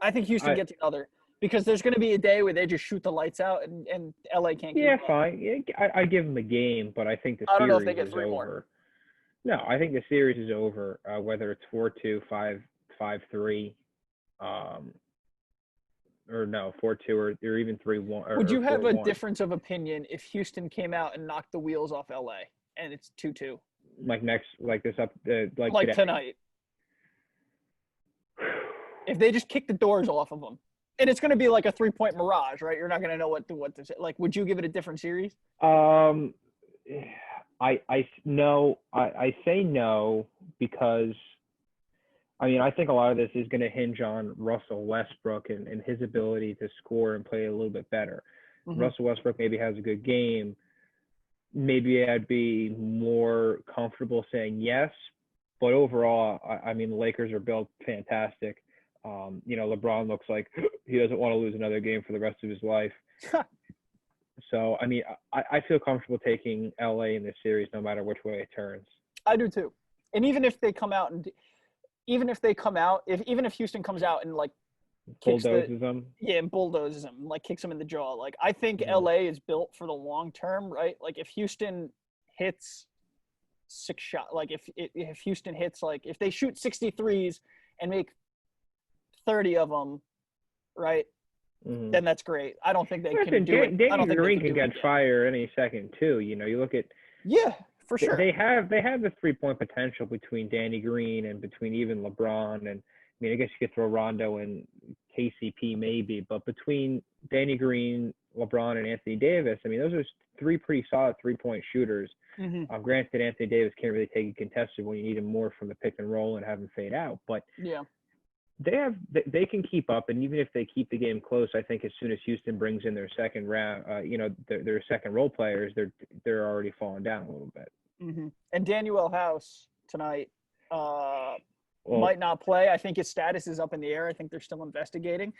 another, because there's going to be a day where they just shoot the lights out and LA can't keep up. Fine. Yeah, I give them a game, but I think the series is over. I don't know if they get 3 more. No, I think the series is over, whether it's 4-2, 5-3, or no, 4-2, or even 3-1. Would you have a difference of opinion if Houston came out and knocked the wheels off LA and it's 2-2? Like tonight. If they just kick the doors off of them, and it's going to be like a 3-point mirage, right? You're not going to know what to say. Like, would you give it a different series? I say no, because I mean, I think a lot of this is going to hinge on Russell Westbrook and his ability to score and play a little bit better. Russell Westbrook maybe has a good game. Maybe I'd be more comfortable saying yes, but overall, I mean, the Lakers are built fantastic. LeBron looks like he doesn't want to lose another game for the rest of his life. So, I mean, I feel comfortable taking LA in this series no matter which way it turns. I do too. And even if Houston comes out and like bulldozes them. Yeah, and bulldozes them, like kicks them in the jaw. Like, I think LA is built for the long term, right? Like, if Houston hits 6 shots, like if Houston hits, like if they shoot 63s and make 30 of them, right? Then that's great. I don't think they can do it. Danny Green can get fire any second too. You look at for sure. They have the 3-point potential between Danny Green and between even LeBron, and I mean, I guess you could throw Rondo and KCP maybe, but between Danny Green, LeBron, and Anthony Davis, I mean, those are 3 pretty solid 3-point shooters. Granted, Anthony Davis can't really take it contested when you need him more from the pick and roll and have him fade out, but they can keep up, and even if they keep the game close, I think as soon as Houston brings in their second round, their second role players, they're already falling down a little bit. And Daniel House tonight might not play. I think his status is up in the air. I think they're still investigating.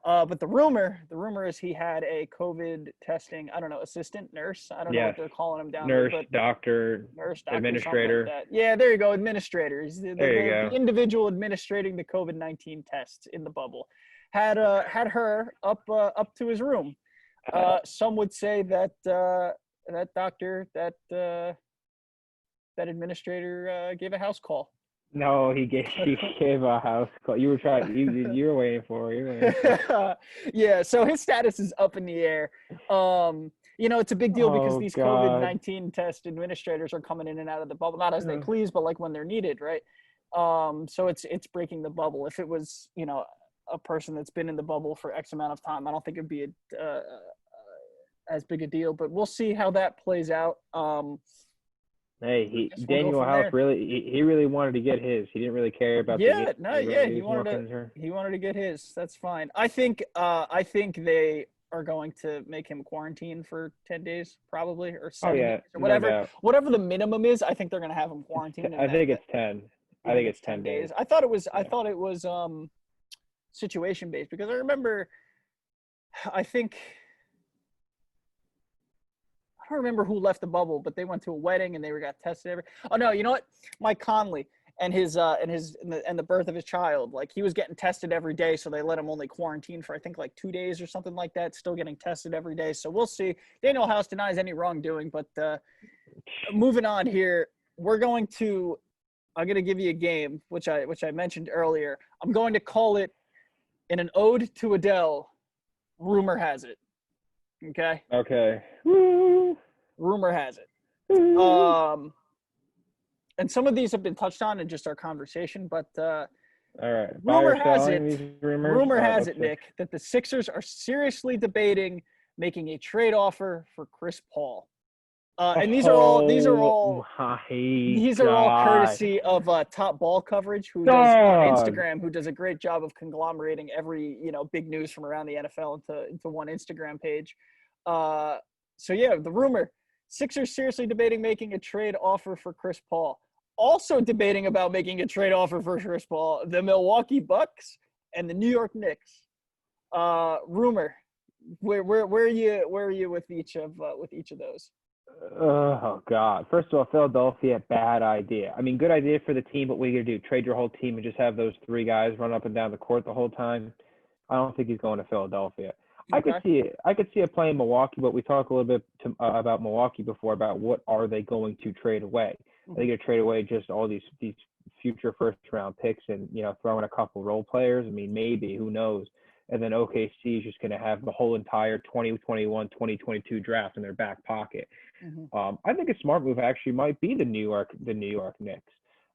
But the rumor is he had a COVID testing, I don't know, assistant, nurse. I don't know what they're calling him down there. Nurse, doctor, administrator. Like yeah, there you go, administrator. He's the individual administrating the COVID-19 tests in the bubble. Had her up to his room. Some would say that that doctor, that administrator gave a house call. No, he gave a house call. You were waiting for it. Yeah, so his status is up in the air. It's a big deal because these COVID-19 test administrators are coming in and out of the bubble, not as they please, but like when they're needed, right? So it's breaking the bubble. If it was, a person that's been in the bubble for X amount of time, I don't think it'd be as big a deal, but we'll see how that plays out. Hey, Daniel House really wanted to get his. He didn't really care about. He wanted to get his. That's fine. I think they are going to make him quarantine for 10 days, probably, or Oh 7 days, yeah, or no whatever. doubt. Whatever the minimum is, I think they're going to have him quarantined, and I think it's 10. I think it's it's 10 10 days. days. I Yeah. thought it was situation based, because I remember, I think I don't remember who left the bubble, but they went to a wedding and they got tested Oh no, you know what? Mike Conley and the birth of his child, like he was getting tested every day, so they let him only quarantine for I think like 2 days or something like that. Still getting tested every day, so we'll see. Daniel House denies any wrongdoing, but moving on here, we're going to. I'm going to give you a game which I mentioned earlier. I'm going to call it in an ode to Adele. Rumor has it. Okay. Okay. Woo. Rumor has it. Woo. And some of these have been touched on in just our conversation, but All right. Buy rumor or has selling it, these rumors? Let's see. Nick, that the Sixers are seriously debating making a trade offer for Chris Paul. And Oh my these are all God. courtesy of Top Ball Coverage, who does on Dog. Instagram, who does a great job of conglomerating every big news from around the NFL into one Instagram page. So yeah, the rumor: Sixers seriously debating making a trade offer for Chris Paul. Also debating about making a trade offer for Chris Paul, the Milwaukee Bucks and the New York Knicks. Rumor: where are you with each of those? Oh God. First of all, Philadelphia, bad idea. I mean, good idea for the team, but what are you gonna do? Trade your whole team and just have those three guys run up and down the court the whole time? I don't think he's going to Philadelphia. I could Okay. see it. I could see it playing Milwaukee, but we talked a little bit about Milwaukee before about what are they going to trade away? Are they going to trade away just all these future first round picks and throw in a couple role players? I mean, maybe, who knows? And then OKC is just going to have the whole entire 2021, 2022 draft in their back pocket. I think a smart move actually might be the New York Knicks.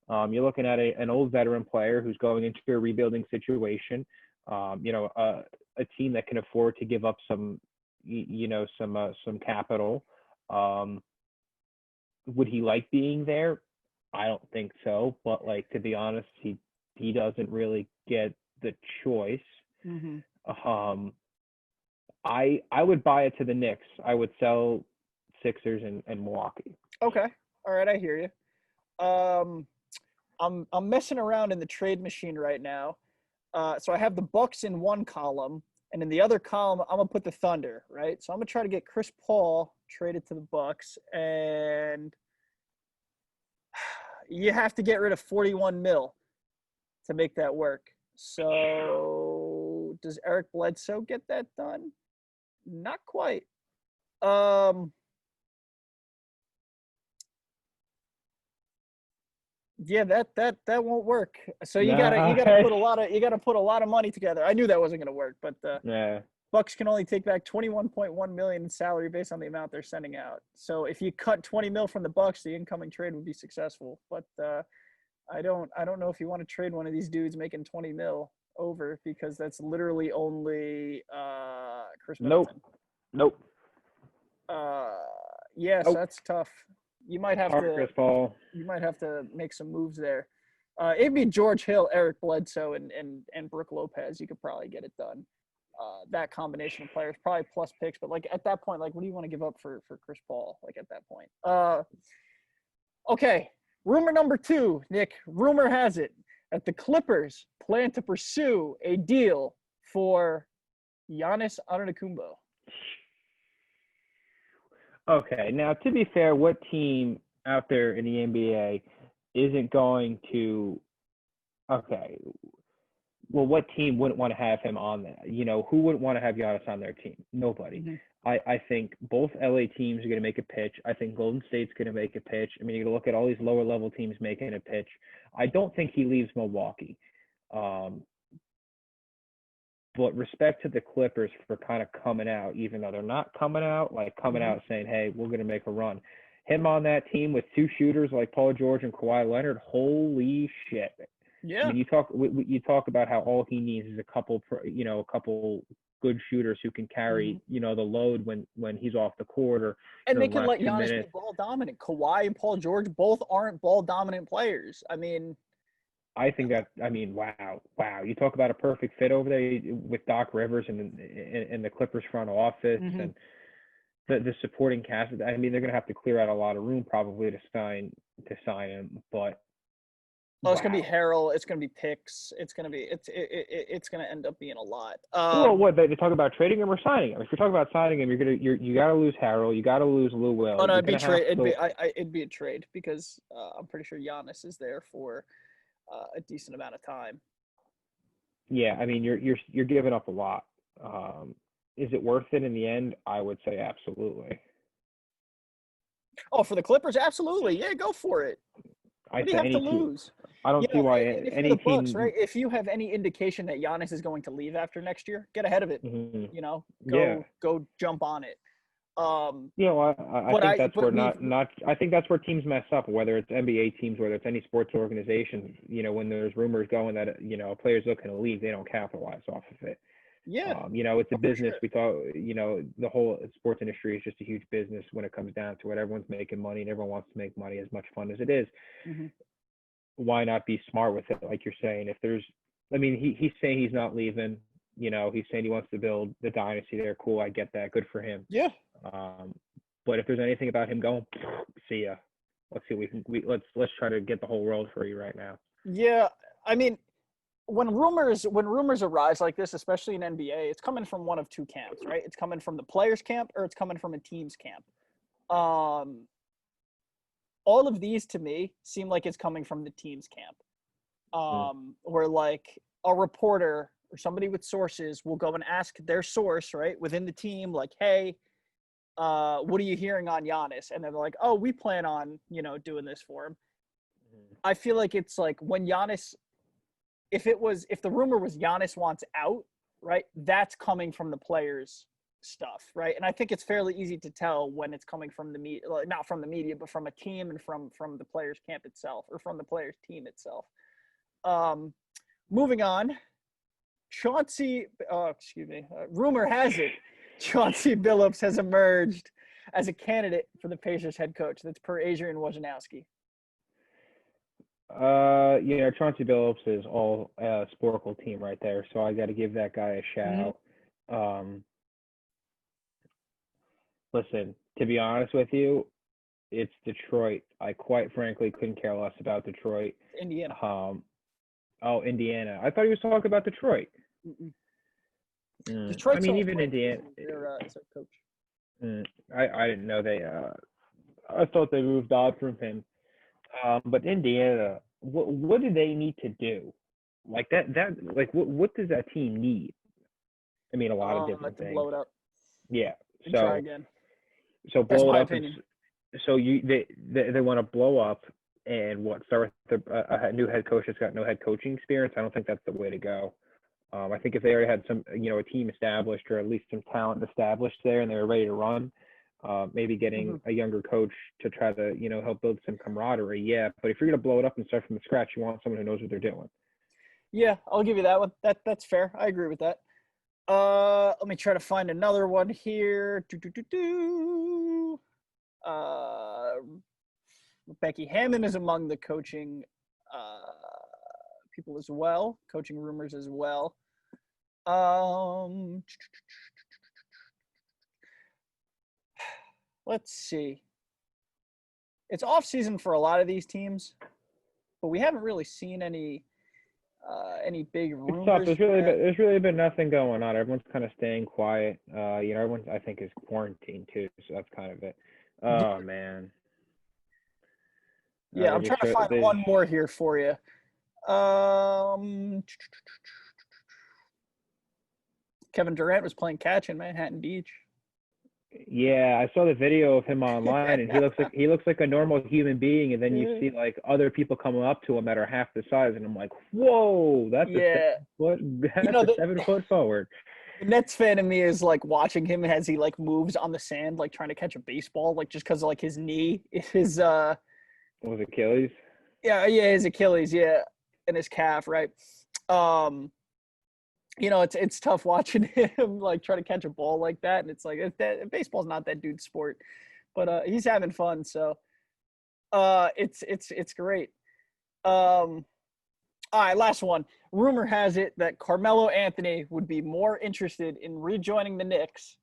You're looking at an old veteran player who's going into a rebuilding situation. A team that can afford to give up some capital. Would he like being there? I don't think so. But to be honest, he doesn't really get the choice. I would buy it to the Knicks. I would sell Sixers and Milwaukee. Okay. All right, I hear you. I'm messing around in the trade machine right now. So I have the Bucks in one column, and in the other column, I'm gonna put the Thunder, right? So I'm gonna try to get Chris Paul traded to the Bucks, and you have to get rid of 41 mil to make that work. So does Eric Bledsoe get that done? Not quite. Yeah, that won't work. So you gotta put a lot of money together. I knew that wasn't gonna work, but yeah. Bucks can only take back 21.1 million in salary based on the amount they're sending out. So if you cut 20 mil from the Bucks, the incoming trade would be successful. But I don't know if you want to trade one of these dudes making 20 mil over, because that's literally only Chris Middleton. Nope. Yeah, so that's tough. You might have Sorry, to Chris Paul. make some moves there. It'd be George Hill, Eric Bledsoe, and Brook Lopez. You could probably get it done. That combination of players, probably plus picks, but at that point, what do you want to give up for Chris Paul? At that point. Okay. Rumor number 2, Nick. Rumor has it that the Clippers plan to pursue a deal for Giannis Antetokounmpo. Okay, now to be fair, what team out there in the NBA isn't going to? Okay, well, what team wouldn't want to have him on that? Who wouldn't want to have Giannis on their team? Nobody. I think both LA teams are going to make a pitch. I think Golden State's going to make a pitch. I mean, you're going to look at all these lower level teams making a pitch. I don't think he leaves Milwaukee. But respect to the Clippers for kind of coming out, even though they're not coming out, out saying, hey, we're going to make a run. Him on that team with two shooters like Paul George and Kawhi Leonard, holy shit. Yeah. I mean, you talk about how all he needs is a couple good shooters who can carry, the load when he's off the court and they can let Giannis be ball dominant. Kawhi and Paul George both aren't ball dominant players. I mean, I think that, I mean, wow. You talk about a perfect fit over there with Doc Rivers and the Clippers front office Mm-hmm. and the supporting cast. I mean, they're going to have to clear out a lot of room probably to sign him, but Oh, it's gonna be wow. Harrell. It's gonna be picks. It's gonna end up being a lot. Well, what they talk about trading him or signing him? If you're talking about signing him, you got to lose Harrell, you got to lose Lou Oh Will. no, You're it'd be going to have trade. to, It'd be a trade because I'm pretty sure Giannis is there for a decent amount of time. yeah. I mean, you're giving up a lot. Is it worth it in the end? I would say absolutely. Oh, for the Clippers, absolutely. Yeah, go for it. I What do you say have to any team. lose? I don't see why And if you're the any Bucks, team. right? If you have any indication that Giannis is going to leave after next year, get ahead of it. Mhm. Yeah. Go jump on it. Um, I but think I that's but where we've not I think that's where teams mess up, whether it's NBA teams, whether it's any sports organizations, when there's rumors going that, a player's looking to leave, they don't capitalize off of it. yeah, It's a for business. sure. We thought, the whole sports industry is just a huge business when it comes down to it. Everyone's making money and everyone wants to make money, as much fun as it is. Hmm. Why not be smart with it? Like you're saying, if there's, I mean, he's saying he's not leaving, he's saying he wants to build the dynasty there. Cool. I get that. Good for him. Yeah, Um, but if there's anything about him going, see ya. Let's see. Let's try to get the whole world for you right now. yeah. I mean, when rumors arise like this, especially in NBA, it's coming from one of two camps, right? It's coming from the players' camp or it's coming from a team's camp. Um, all of these to me seem like it's coming from the team's camp. Mm. Where like a reporter or somebody with sources will go and ask their source, right, within the team, like, hey, what are you hearing on Giannis? And then they're like, oh, we plan on, doing this for him. I feel like it's like when Giannis, if the rumor was Giannis wants out, right, that's coming from the players stuff, right? And I think it's fairly easy to tell when it's coming from the media, like not from the media, but from a team and from the players camp itself or from the players team itself. Um, Moving on, rumor has it, Chauncey Billups has emerged as a candidate for the Pacers head coach. That's per Adrian Wojnarowski. Chauncey Billups is all Sporkle team right there, so I got to give that guy a Mm-hmm. shout. Um, Listen, to be honest with you, it's Detroit. I quite frankly couldn't care less about Detroit. Indiana. Indiana. I thought he was talking about Detroit. Mm-mm. I Detroit mean, sells even Blake Indiana. Griffin as their coach. I didn't know they. I thought they moved on from him. But Indiana, what do they need to do? Like what does that team need? I mean, a lot of different To things. blow it up Yeah. and try So again. so That's blow it my up opinion. so they want to blow up and start with a new head coach that's got no head coaching experience. I don't think that's the way to go. I think if they already had some, a team established or at least some talent established there and they were ready to run, maybe getting Mm-hmm. a younger coach to try to, help build some camaraderie. Yeah, but if you're going to blow it up and start from scratch, you want someone who knows what they're doing. Yeah, I'll give you that one. That's fair. I agree with that. Let me try to find another one here. Uh, Becky Hammond is among the coaching people as well, coaching rumors as well. Um, let's see. It's off season for a lot of these teams, but we haven't really seen any big It's tough. rumors There's yet. really been nothing going on. Everyone's kind of staying quiet. Everyone I think is quarantined too, so that's kind of it. Oh Yeah, man. yeah, They I'm just trying to find they one more here for you. Um, Kevin Durant was playing catch in Manhattan Beach. Yeah, I saw the video of him online, and he looks like a normal human being, and then you see like other people coming up to him that are half the size, and I'm like, whoa, that's a Yeah, 7 foot, you that's know a 7 foot forward. the Nets fan in me is like watching him as he like moves on the sand, like trying to catch a baseball, like just because of like his knee, his Was it Achilles? yeah, his Achilles, yeah, and his calf, right? Um, it's tough watching him like try to catch a ball like that, and it's like baseball's not that dude's sport, but he's having fun, so it's great. Um, All right, last one. Rumor has it that Carmelo Anthony would be more interested in rejoining the Knicks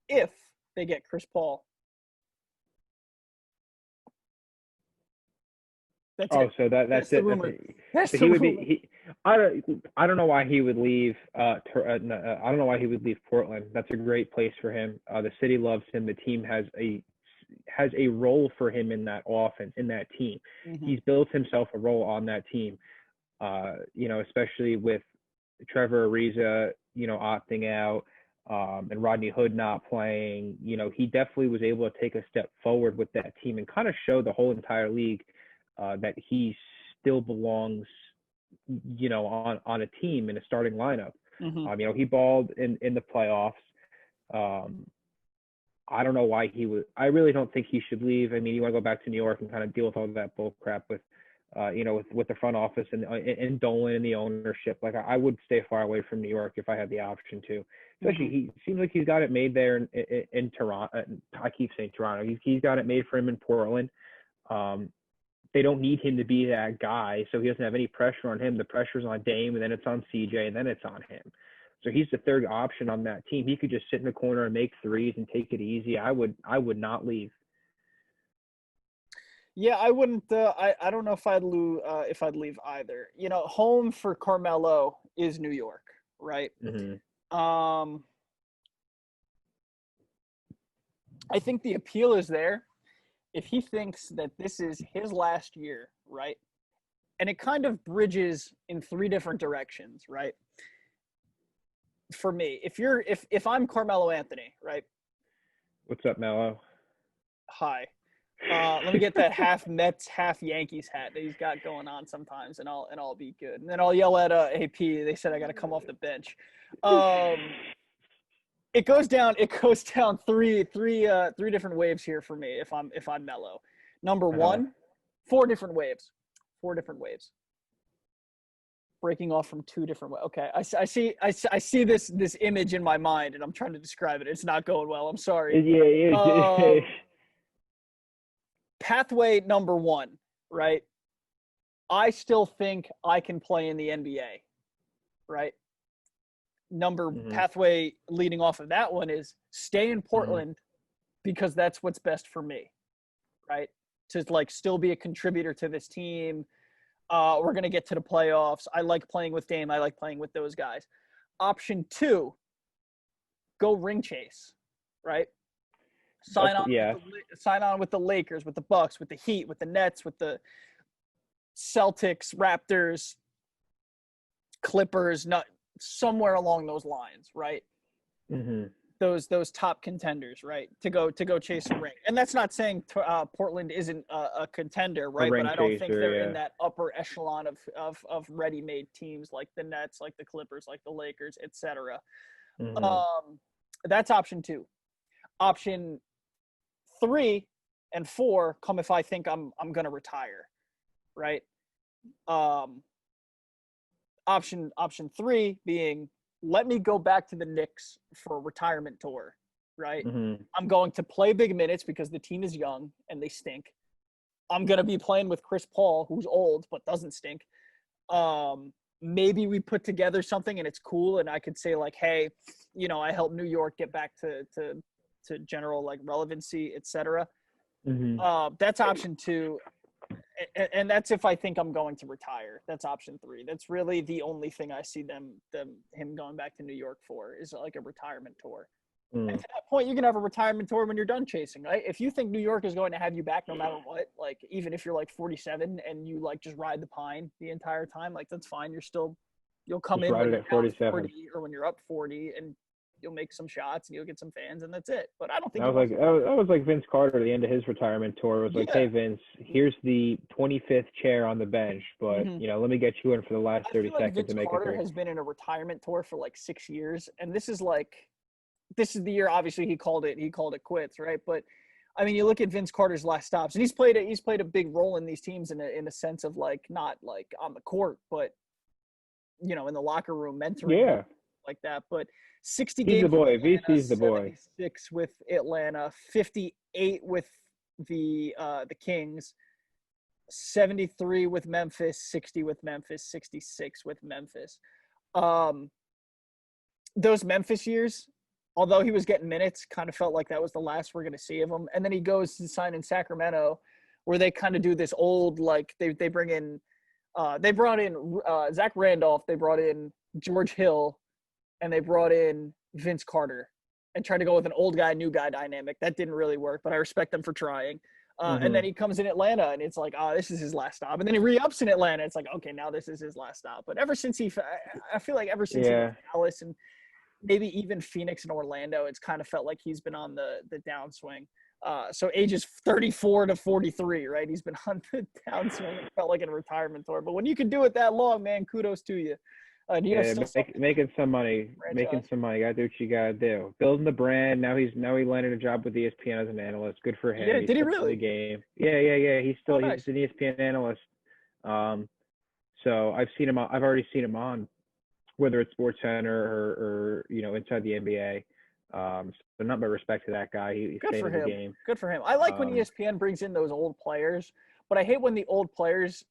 if they get Chris Paul. That's it. So That's that's the it. That's rumor. it. That's So the he would rumor. be I don't know why he would leave. I don't know why he would leave Portland. That's a great place for him. The city loves him. The team has a role for him in that offense, in that team. Mm-hmm. He's built himself a role on that team. Especially with Trevor Ariza, opting out, and Rodney Hood not playing. He definitely was able to take a step forward with that team and kind of show the whole entire league that he still belongs, on a team in a starting lineup. Mm-hmm. He balled in the playoffs. I don't know why he would. I really don't think he should leave. I mean, you want to go back to New York and kind of deal with all that bull crap with, with the front office and Dolan and the ownership. Like I would stay far away from New York if I had the option to. Especially, he seems like he's got it made there in Toronto. I keep saying Toronto. He's got it made for him in Portland. They don't need him to be that guy, so he doesn't have any pressure on him. The pressure's on Dame, and then it's on CJ, and then it's on him. So he's the third option on that team. He could just sit in the corner and make threes and take it easy. I would not leave. Yeah, I wouldn't. I don't know if I'd leave either. Home for Carmelo is New York, right? Mm-hmm. I think the appeal is there if he thinks that this is his last year, right? And it kind of bridges in three different directions, right? For me, if I'm Carmelo Anthony, right? What's up, Melo? Hi. Let me get that half Mets, half Yankees hat that he's got going on sometimes, and I'll be good. And then I'll yell at AP. They said I got to come off the bench. It goes down three different waves here for me if I'm Melo. Number one, four different waves. Breaking off from two different ways. Okay, I see this image in my mind, and I'm trying to describe it. It's not going well. I'm sorry. Yeah. Pathway number one, right? I still think I can play in the NBA, right? Pathway leading off of that one is stay in Portland because that's what's best for me, right? To still be a contributor to this team. We're going to get to the playoffs. I like playing with Dame. I like playing with those guys. Option two, go ring chase, right? Sign on with the Lakers, with the Bucks, with the Heat, with the Nets, with the Celtics, Raptors, Clippers, not somewhere along those lines, right? Mm-hmm. Those top contenders, right? To go chase a ring. And that's not saying Portland isn't a contender, right? But I don't think they're in that upper echelon of ready-made teams like the Nets, like the Clippers, like the Lakers, etc. That's option two. Option 3 and 4 come if I think I'm going to retire, right? Option 3 being let me go back to the Knicks for a retirement tour, right? I'm going to play big minutes because the team is young and they stink. I'm going to be playing with Chris Paul, who's old but doesn't stink. Maybe we put together something and it's cool, and I could say hey, I helped New York get back to general relevancy, etc. That's option 2. And that's if I think I'm going to retire. That's option 3. That's really the only thing I see him going back to New York for is a retirement tour. And to that point, you can have a retirement tour when you're done chasing, right? If you think New York is going to have you back no matter what, even if you're 47 and you just ride the pine the entire time, that's fine. You'll come just in when you're you're at 47 40 or when you're up 40, and you'll make some shots and you'll get some fans, and that's it. But I don't think that was like Vince Carter at the end of his retirement tour. It was hey Vince, here's the 25th chair on the bench, but let me get you in for the last 30 seconds Vince to make Carter it. Has been in a retirement tour for 6 years, and this is the year obviously he called it quits, right? But I mean, you look at Vince Carter's last stops, and he's played a big role in these teams in a sense of not on the court, but in the locker room mentoring like that. But 60 games. He's the boy. Atlanta, VC's the boy. 76 with Atlanta, 58 with the Kings, 73 with Memphis, 60 with Memphis, 66 with Memphis. Those Memphis years, although he was getting minutes, kind of felt like that was the last we're going to see of him. And then he goes to sign in Sacramento, where they kind of do this old, like they bring in, they brought in Zach Randolph, they brought in George Hill, and they brought in Vince Carter, and tried to go with an old guy, new guy dynamic. That didn't really work, but I respect them for trying. And then he comes in Atlanta, and it's like, this is his last stop. And then he re-ups in Atlanta. It's like, okay, now this is his last stop. But ever since I feel like ever since he was in Dallas and maybe even Phoenix and Orlando, it's kind of felt like he's been on the downswing. So ages 34 to 43, right? He's been on the downswing. It felt like a retirement tour. But when you can do it that long, man, kudos to you. Making some money. Gotta do what you gotta do. Building the brand. Now he landed a job with ESPN as an analyst. Good for him. Yeah, did he really? The game. Yeah. He's an ESPN analyst. So I've already seen him on, whether it's SportsCenter or inside the NBA. So not my respect to that guy. He Good stayed for in him. the game. Good for him. I like when ESPN brings in those old players, but I hate when the old players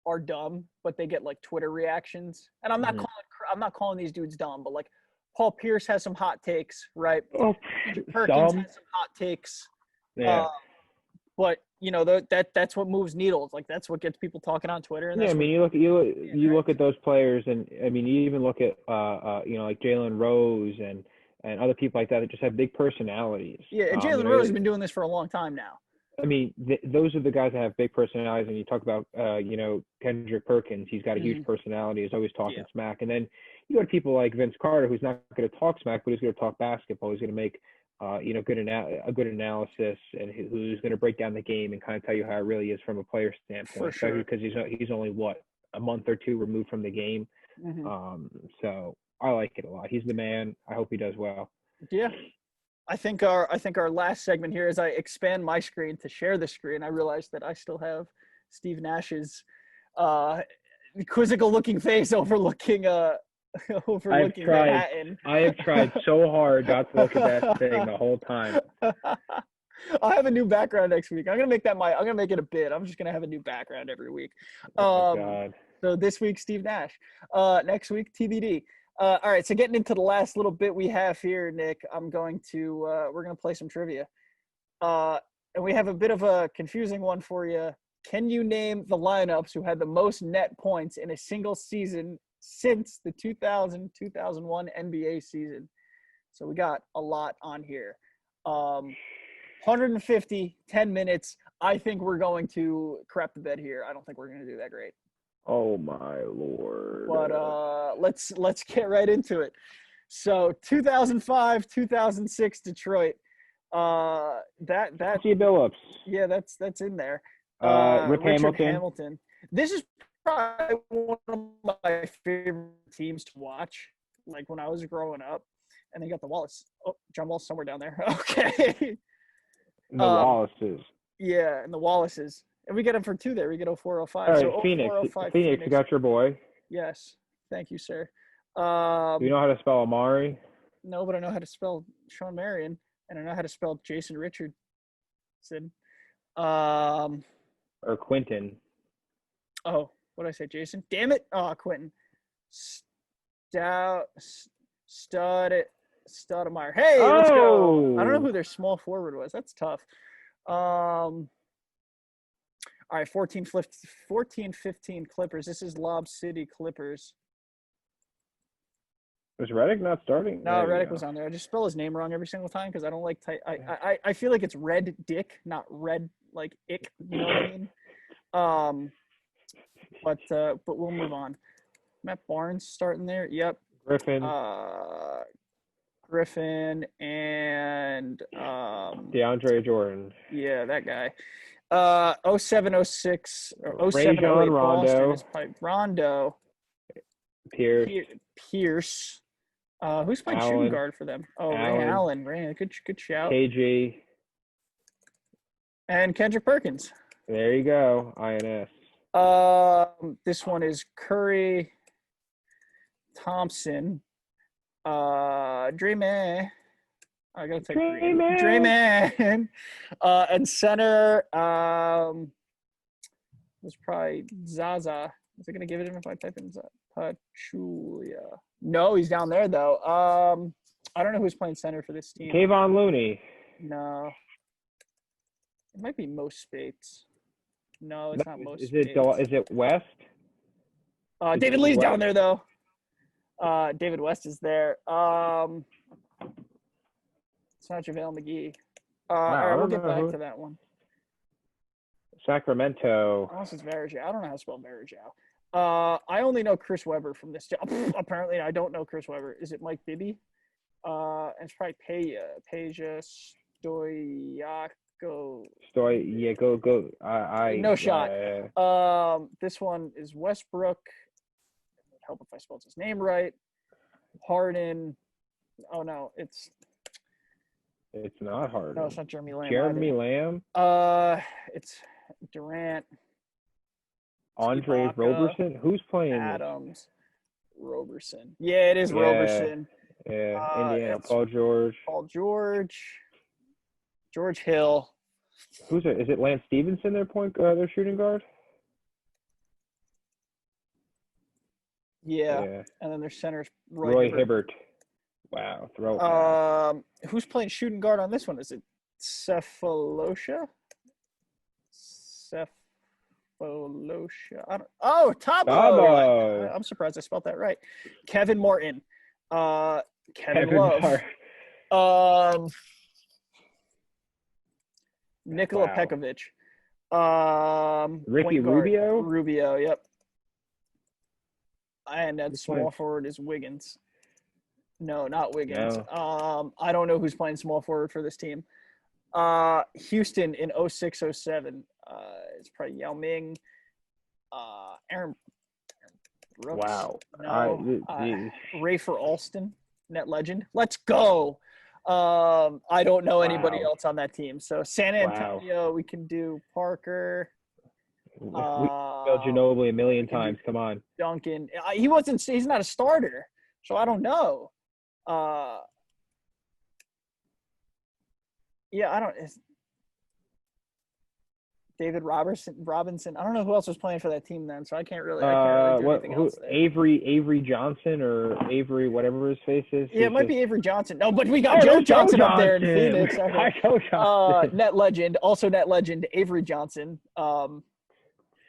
are dumb, but they get like Twitter reactions. And I'm not calling these dudes dumb, but like Paul Pierce has some hot takes, right? Perkins has some hot takes. Yeah. But that's what moves needles. Like that's what gets people talking on Twitter. And you look at those players, and I mean, you even look at like Jalen Rose and other people like that just have big personalities. Yeah, and Jalen Rose has been doing this for a long time now. I mean, those are the guys that have big personalities. And you talk about, Kendrick Perkins. He's got a huge personality. He's always talking smack. And then you got people like Vince Carter, who's not going to talk smack, but he's going to talk basketball. He's going to make, a good analysis, and who's going to break down the game and kind of tell you how it really is from a player standpoint. For sure. Because he's only a month or two removed from the game. So I like it a lot. He's the man. I hope he does well. Yeah. I think our last segment here, as I expand my screen to share the screen, I realized that I still have Steve Nash's quizzical looking face overlooking Manhattan. I have tried so hard not to look at that thing the whole time. I'll have a new background next week. I'm gonna make it a bit. I'm just gonna have a new background every week. Oh my God. So this week, Steve Nash. Next week, TBD. All right, so getting into the last little bit we have here, Nick, we're going to play some trivia. And we have a bit of a confusing one for you. Can you name the lineups who had the most net points in a single season since the 2000-2001 NBA season? So we got a lot on here. 150, 10 minutes. I think we're going to crap the bed here. I don't think we're going to do that great. Oh my Lord. But let's get right into it. So 2005, 2006 Detroit. T. Billups. Yeah, that's in there. Rip Hamilton. This is probably one of my favorite teams to watch. Like when I was growing up, and they got the Wallace. Oh, John Wall's somewhere down there. Okay. The Wallaces. Yeah, and the Wallaces. And we get them for two there. We get 04, 05. All right, So Phoenix, you got your boy. Yes. Thank you, sir. Do you know how to spell Amari? No, but I know how to spell Sean Marion, and I know how to spell Jason Richardson. Or Quentin. Oh, what did I say, Jason? Damn it. Oh, Quentin. Stoudemire. Hey, let's go. I don't know who their small forward was. That's tough. All right, 14-15 Clippers. This is Lob City Clippers. Was Redick not starting? No, Redick was on there. I just spell his name wrong every single time because I don't like I feel like it's Red Dick, not Red like Ick. You know what I mean? But we'll move on. Matt Barnes starting there. Yep. Griffin and DeAndre Jordan. Yeah, that guy. 07, 06 or 07, 08 Rondo. Boston is probably Rondo. Pierce. Who's playing shooting guard for them? Oh, Ray Allen. Good shout. KG. And Kendrick Perkins. There you go. INS. This one is Curry, Thompson, Draymond. I gotta take Draymond. And center. was probably Zaza. Is it going to give it in if I type in Pachulia? No, he's down there, though. I don't know who's playing center for this team. Kayvon Looney. No. It might be Mo Spates. No, it's not Mo Is Spates. it West? David Lee's down there, though. David West is there. It's not JaVale McGee. All right, we'll get back to that one. Sacramento. Unless it's Varejao. I don't know how to spell Varejao. I only know Chris Webber from this job. Apparently, I don't know Chris Webber. Is it Mike Bibby? And it's probably Peja Stoyako. Go. No shot. This one is Westbrook. It would help if I spelled his name right. Harden. Oh no, it's not Harden. No, it's not Jeremy Lamb. Jeremy Lamb. It's Durant. Andre Ibaka, Roberson. Who's playing? Adams. Roberson. Yeah, it is Roberson. Yeah, Indiana. Paul George. George Hill. Who's it? Is it Lance Stevenson? Their shooting guard. Yeah. And then their center's Roy Hibbert. Wow. Who's playing shooting guard on this one? Is it Cephalosha? Tabo. I'm surprised I spelled that right. Kevin Martin. Kevin Love. Nikola Pekovic. Ricky Rubio? Rubio, yep. And at small forward is Wiggins. No, not Wiggins. No. I don't know who's playing small forward for this team. Houston in 06-07. It's probably Yao Ming. Aaron Brooks. Wow. No. Rafer Alston, net legend. Let's go. I don't know anybody else on that team. So San Antonio, we can do Parker. We spelled Ginobili a million times. Come on. Duncan. He's not a starter. So I don't know. David Robinson. I don't know who else was playing for that team then, so I can't really do anything else there. Avery Johnson or Avery, whatever his face is. Yeah, it might be Avery Johnson. No, but we got Joe Johnson up there in Phoenix. Net legend, Avery Johnson.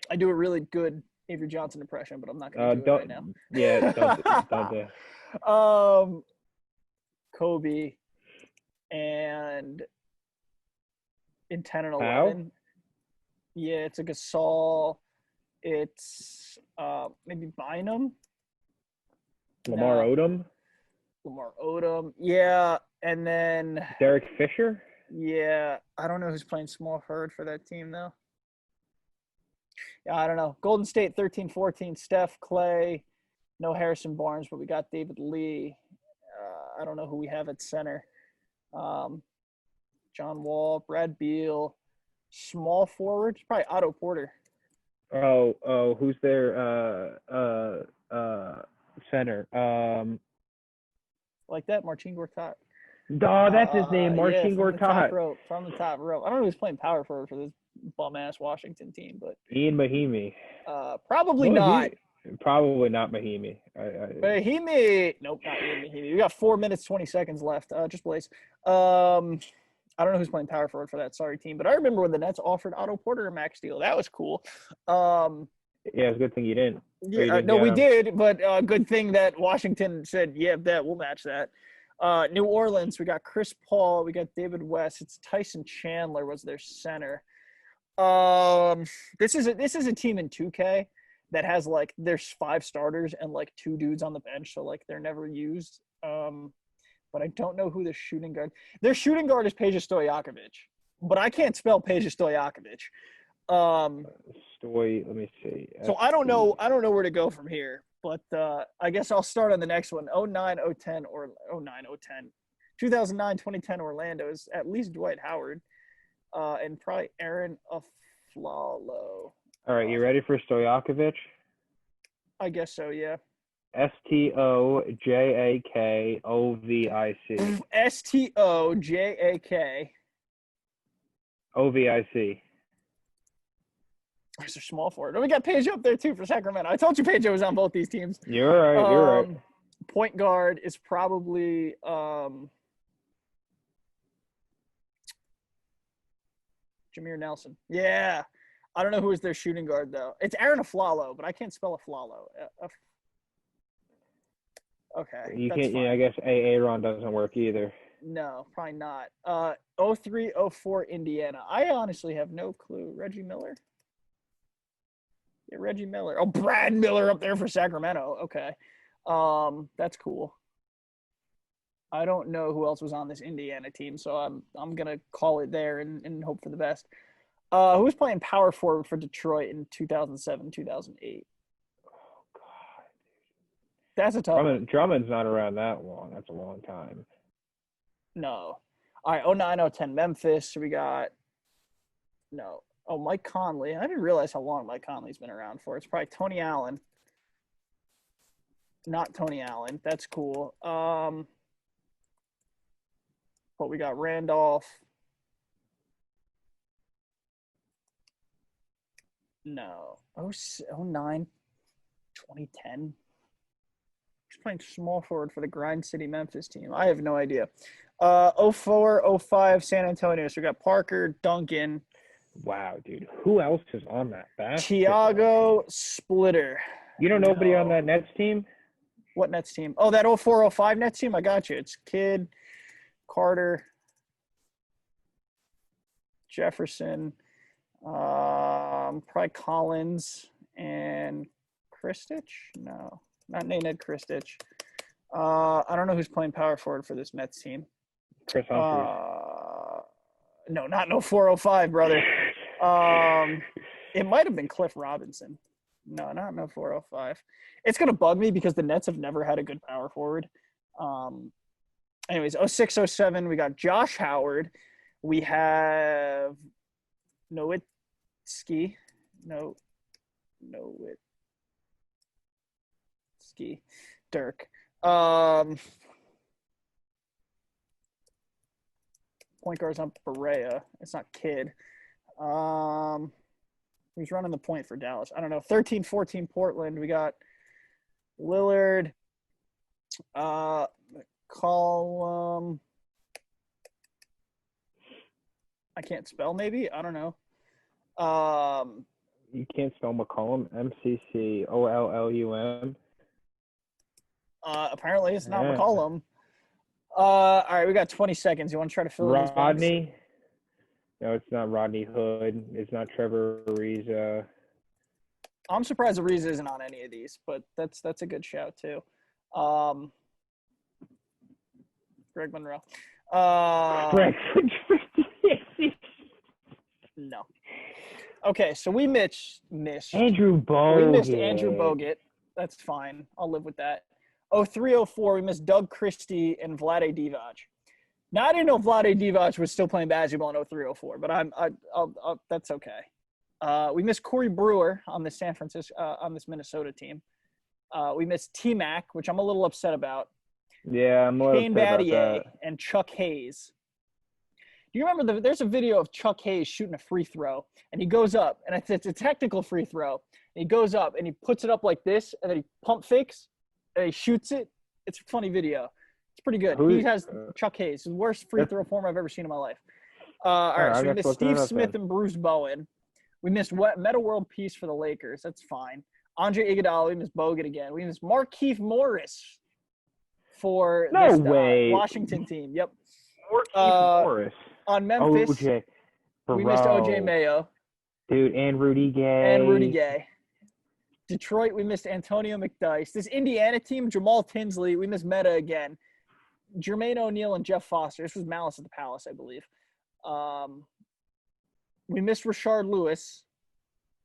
I do a really good Avery Johnson impression, but I'm not going to do it right now. Yeah, don't do. Kobe and in 10 and 11. Yeah, it's a Gasol. It's maybe Bynum. Lamar Odom. Yeah, and then Derek Fisher. Yeah, I don't know who's playing small forward for that team though. Yeah, I don't know. Golden State 13-14. Steph, Clay. No Harrison Barnes, but we got David Lee. I don't know who we have at center. John Wall, Brad Beal. Small forward, probably Otto Porter. Who's their center? Like that, Marcin Gortat. That's his name, Marcin Gortat. From the top rope. I don't know who's playing power forward for this bum-ass Washington team, but Ian Mahimi. Probably not. Probably not Mahimi. Mahimi. Nope, not Ian Mahimi. We got 4 minutes, 20 seconds left. Just Blaze. I don't know who's playing power forward for that sorry team, but I remember when the Nets offered Otto Porter a max deal. That was cool. Yeah, it's a good thing you didn't. Yeah, we did, but good thing that Washington said, yeah, we'll match that. New Orleans, we got Chris Paul, we got David West. It's Tyson Chandler was their center. This is a team in 2K that has like there's 5 starters and like 2 dudes on the bench, so like they're never used. But I don't know who the shooting guard. Their shooting guard is Peja Stojakovic, but I can't spell Peja Stojakovic. Let me see. So I don't know where to go from here, but I guess I'll start on the next one. 09, 010 or 09, 010. 2009, 2010 Orlando is at least Dwight Howard, and probably Aaron Aflalo. All right, you ready for Stojakovic? I guess so, yeah. Stojakovic. Stojakovic. Ovic. There's a small forward. And we got Page up there, too, for Sacramento. I told you Page was on both these teams. You're right. You're right. Point guard is probably Jameer Nelson. Yeah. I don't know who is their shooting guard, though. It's Aaron Aflalo, but I can't spell Aflalo. Okay. You can't. Yeah, I guess Aaron doesn't work either. No, probably not. 03-04 Indiana. I honestly have no clue. Reggie Miller? Yeah, Reggie Miller. Oh, Brad Miller up there for Sacramento. Okay. That's cool. I don't know who else was on this Indiana team, so I'm gonna call it there and hope for the best. Who was playing power forward for Detroit in 2007, 2008? Oh God. That's a tough one. Drummond's not around that long. That's a long time. No. All right, 09, 010 Memphis. So we got no. Oh, Mike Conley. I didn't realize how long Mike Conley's been around for. It's probably Tony Allen. Not Tony Allen. That's cool. But we got Randolph. No. 09, 2010. He's playing small forward for the Grind City Memphis team. I have no idea. 04, 05 San Antonio. So we got Parker, Duncan. Wow, dude. Who else is on that basketball? Tiago Splitter. You know nobody on that Nets team? What Nets team? Oh, that 04, 05 Nets team? I got you. It's Kidd, Carter, Jefferson, probably Collins, and Kristich? No, not Nate Kristich. I don't know who's playing power forward for this Nets team. Chris Humphries. No, not no 405, brother. It might have been Cliff Robinson. No, not no 405. It's going to bug me because the Nets have never had a good power forward. Anyways, 06, 07, we got Josh Howard. We have Nowitzki. Nowitzki. Dirk. Point guard's on Berea. It's not Kidd. Who's running the point for Dallas? I don't know. 13-14 Portland. We got Lillard. McCollum. I can't spell maybe. I don't know. You can't spell McCollum. McCollum. Apparently it's not McCollum. All right, we got 20 seconds. You want to try to fill in these blanks? Rodney? No, it's not Rodney Hood. It's not Trevor Ariza. I'm surprised Ariza isn't on any of these, but that's a good shout too. Greg Monroe. No. Okay, so we missed Andrew Bogut. We missed Andrew Bogut. That's fine. I'll live with that. 03-04, we missed Doug Christie and Vlade Divac. Now, I didn't know Vlade Divac was still playing basketball in 03-04, but I'll that's okay. We missed Corey Brewer on the on this Minnesota team. We missed T-Mac, which I'm a little upset about. Yeah, I'm more Shane upset about Battier that. and Chuck Hayes. Do you remember there's a video of Chuck Hayes shooting a free throw, and he goes up, and it's a technical free throw, and he goes up, and he puts it up like this, and then he pump fakes, and he shoots it. It's a funny video. It's pretty good. He has Chuck Hayes, the worst free throw form I've ever seen in my life. All right, so we missed Steve Smith and Bruce Bowen. We missed Meta World Peace for the Lakers. That's fine. Andre Iguodala. We missed Bogut again. We missed Markieff Morris for this Washington team. Yep. Markieff Morris. On Memphis, we missed OJ Mayo. Dude, and Rudy Gay. Detroit, we missed Antonio McDyess. This Indiana team, Jamal Tinsley, we missed Meta again. Jermaine O'Neal and Jeff Foster. This was Malice at the Palace, I believe. We missed Rashard Lewis,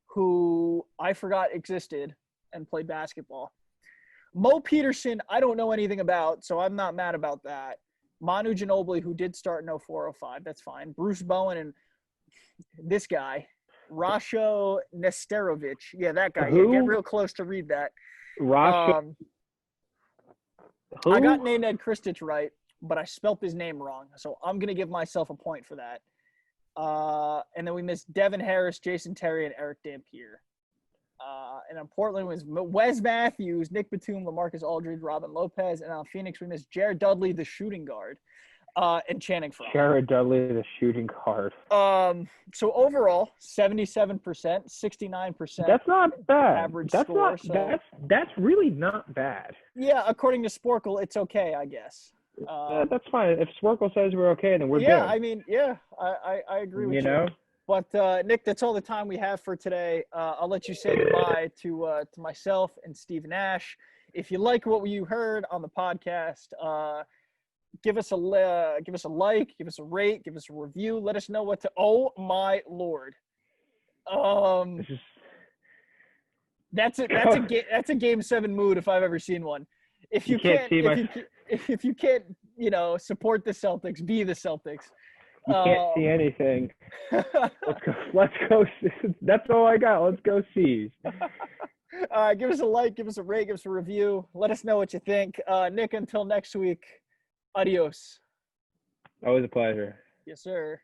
who I forgot existed and played basketball. Mo Peterson, I don't know anything about, so I'm not mad about that. Manu Ginobili, who did start in 04-05, that's fine. Bruce Bowen and this guy, Rasho Nesterovic. Yeah, that guy. Yeah, get real close to read that. Rasho. I got Nate Kristich right, but I spelt his name wrong, so I'm going to give myself a point for that. And then we missed Devin Harris, Jason Terry, and Eric Dampier. And on Portland was Wes Matthews, Nick Batum, LaMarcus Aldridge, Robin Lopez. And on Phoenix, we missed Jared Dudley, the shooting guard, and Channing Frye. Jared Dudley, the shooting guard. So overall, 77%, 69%. That's not bad. Average That's score. That's really not bad. Yeah, according to Sporkle, it's okay, I guess. That's fine. If Sporkle says we're okay, then we're good. Yeah, I mean, I agree with you. You know? But Nick, that's all the time we have for today. I'll let you say goodbye to myself and Steve Nash. If you like what you heard on the podcast, give us a like, give us a rate, give us a review. Let us know what to. Oh my Lord! That's a game 7 mood if I've ever seen one. If you can't, support the Celtics, be the Celtics. You can't see anything. Let's go. That's all I got. Let's go C's. Give us a like, give us a rate, give us a review. Let us know what you think. Nick, until next week, adios. Always a pleasure. Yes, sir.